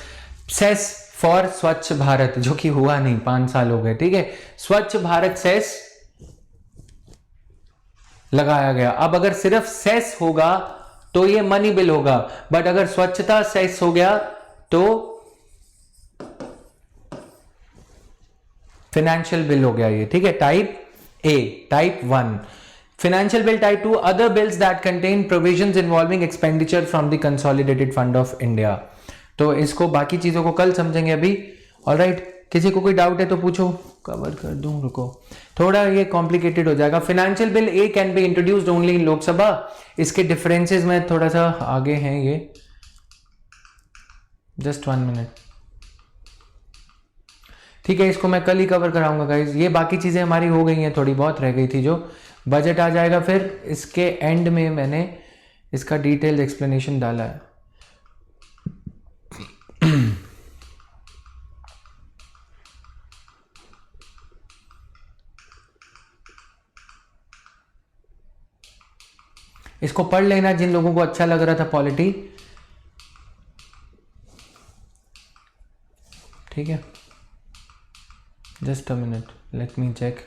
सेस फॉर स्वच्छ भारत, जो कि हुआ नहीं, 5 साल हो गए। ठीक है, स्वच्छ भारत सेस लगाया गया। अब अगर सिर्फ सेस होगा तो ये मनी बिल होगा, बट अगर स्वच्छता सेस हो गया तो फाइनेंशियल बिल हो गया ये। ठीक है, type A, type 1 financial bill. Type 2 other bills that contain provisions involving expenditure from the consolidated fund of India. तो इसको, बाकी चीजों को कल समझेंगे अभी। ऑलराइट, किसी को कोई डाउट है तो पूछो, कवर कर दूं, रुको, थोड़ा ये कॉम्प्लिकेटेड हो जाएगा। Financial bill A can be introduced only in Lok Sabha. इसके डिफरेंसेस में थोड़ा सा आगे हैं ये, जस्ट 1 मिनट। ठीक है, इसको मैं कल ही कवर कराऊंगा गाइज। ये बाकी चीजें हमारी हो गई हैं, थोड़ी बहुत रह गई थी, जो बजट आ जाएगा फिर इसके एंड में मैंने इसका डिटेल्ड एक्सप्लेनेशन डाला है। इसको पढ़ लेना जिन लोगों को अच्छा लग रहा था पॉलिटी। ठीक है, just a minute, let me check.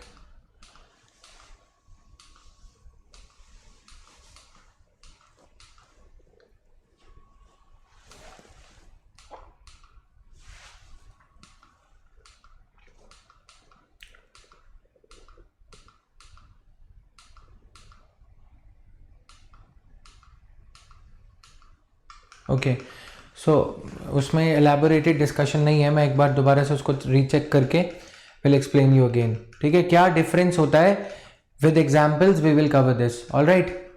Okay, so उसमें एलैबोरेटेड डिस्कशन नहीं है, मैं एक बार दोबारा से उसको रीचेक करके विल एक्सप्लेन यू अगेन। ठीक है, क्या डिफरेंस होता है with examples, we will cover this. Alright,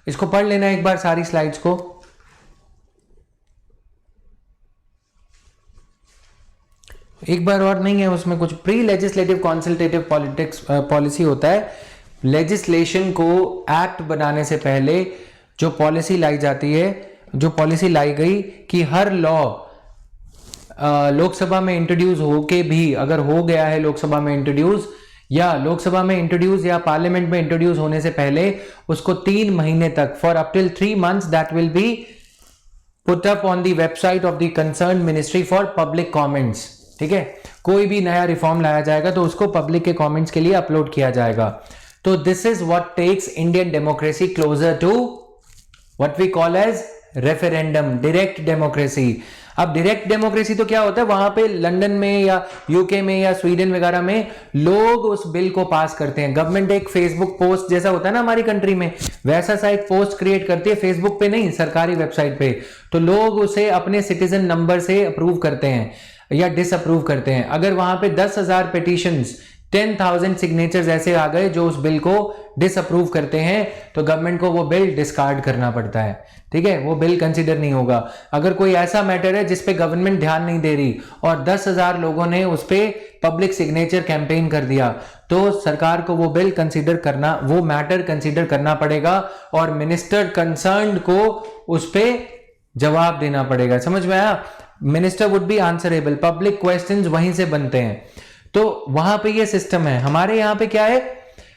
इसको पढ़ लेना एक बार सारी स्लाइड्स को। एक बार और नहीं है, उसमें कुछ pre legislative consultative politics policy होता है। लेजिस्लेशन को एक्ट बनाने से पहले जो पॉलिसी लाई जाती है, जो पॉलिसी लाई गई कि हर लॉ लोकसभा में इंट्रोड्यूस होके भी, अगर हो गया है लोकसभा में इंट्रोड्यूस, या लोकसभा में इंट्रोड्यूस या पार्लियामेंट में इंट्रोड्यूस होने से पहले उसको 3 महीने तक, for up till 3 months, that will be put up on the website of the concern ministry for public comments. ठीक है, कोई भी नया रिफॉर्म लाया जाएगा तो उसको पब्लिक के कमेंट्स के लिए अपलोड किया जाएगा। तो this is what takes Indian democracy closer to what we call as referendum, direct democracy. अब डायरेक्ट डेमोक्रेसी तो क्या होता है, वहां पे लंदन में या यूके में या स्वीडन वगैरह में लोग उस बिल को पास करते हैं। गवर्नमेंट एक फेसबुक पोस्ट जैसा होता है ना हमारी कंट्री में, वैसा सा एक पोस्ट क्रिएट करती है, फेसबुक पे नहीं, सरकारी वेबसाइट पे। तो लोग उसे अपने सिटीजन नंबर से अप्रूव करते हैं या डिसअप्रूव करते हैं। अगर वहां पे 10,000 पिटीशंस, 10,000 सिग्नेचर्स ऐसे आ गए जो उस बिल को डिसअप्रूव करते हैं, तो गवर्नमेंट को वो बिल डिस्कार्ड करना पड़ता है। ठीक है, वो बिल कंसीडर नहीं होगा। अगर कोई ऐसा मैटर है जिसपे गवर्नमेंट ध्यान नहीं दे रही और 10,000 लोगों ने उस पे पब्लिक सिग्नेचर कैंपेन कर दिया, तो सरकार को वो बिल कंसीडर करना, वो मैटर कंसीडर करना पड़ेगा और मिनिस्टर कंसर्न्ड को उस पे जवाब देना पड़ेगा। समझ में आया? Minister would be answerable, public questions वहीं से बनते हैं। तो वहां पे ये सिस्टम है। हमारे यहाँ पे क्या है,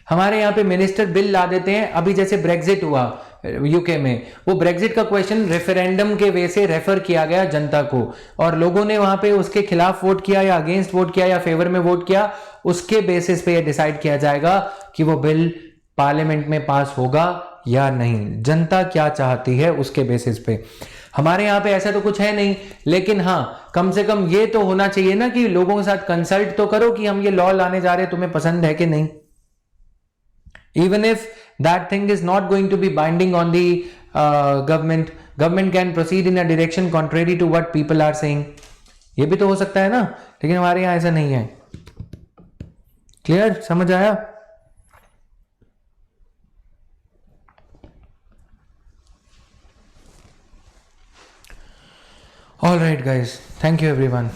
हमारे यहाँ पे मिनिस्टर बिल ला देते हैं। अभी जैसे ब्रेग्जिट हुआ, यूके में, वो ब्रेग्जिट का क्वेश्चन रेफरेंडम के वे से रेफर किया गया जनता को, और लोगों ने वहां पे उसके खिलाफ वोट किया या अगेंस्ट वोट किया या फेवर में वोट किया, उसके बेसिस पे ये डिसाइड किया जाएगा कि वो बिल पार्लियामेंट में पास होगा या नहीं, जनता क्या चाहती है उसके बेसिस पे। हमारे यहाँ पे ऐसा तो कुछ है नहीं, लेकिन हाँ कम से कम ये तो होना चाहिए ना कि लोगों के साथ कंसल्ट तो करो कि हम ये लॉ लाने जा रहे हैं, तुम्हें पसंद है कि नहीं। Even if that thing is not going to be binding on the government can proceed in a direction contrary to what people are saying, ये भी तो हो सकता है ना, लेकिन हमारे यहाँ ऐसा नहीं है। क्लियर, समझ आया? All right guys, thank you everyone.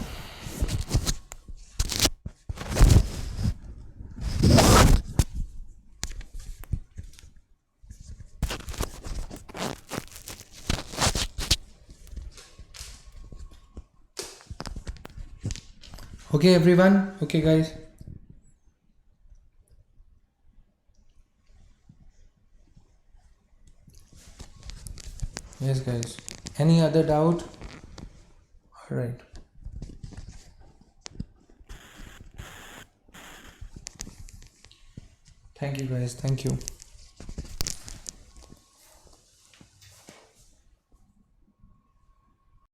Okay everyone, okay guys. Yes guys, any other doubt? All right. Thank you guys, thank you.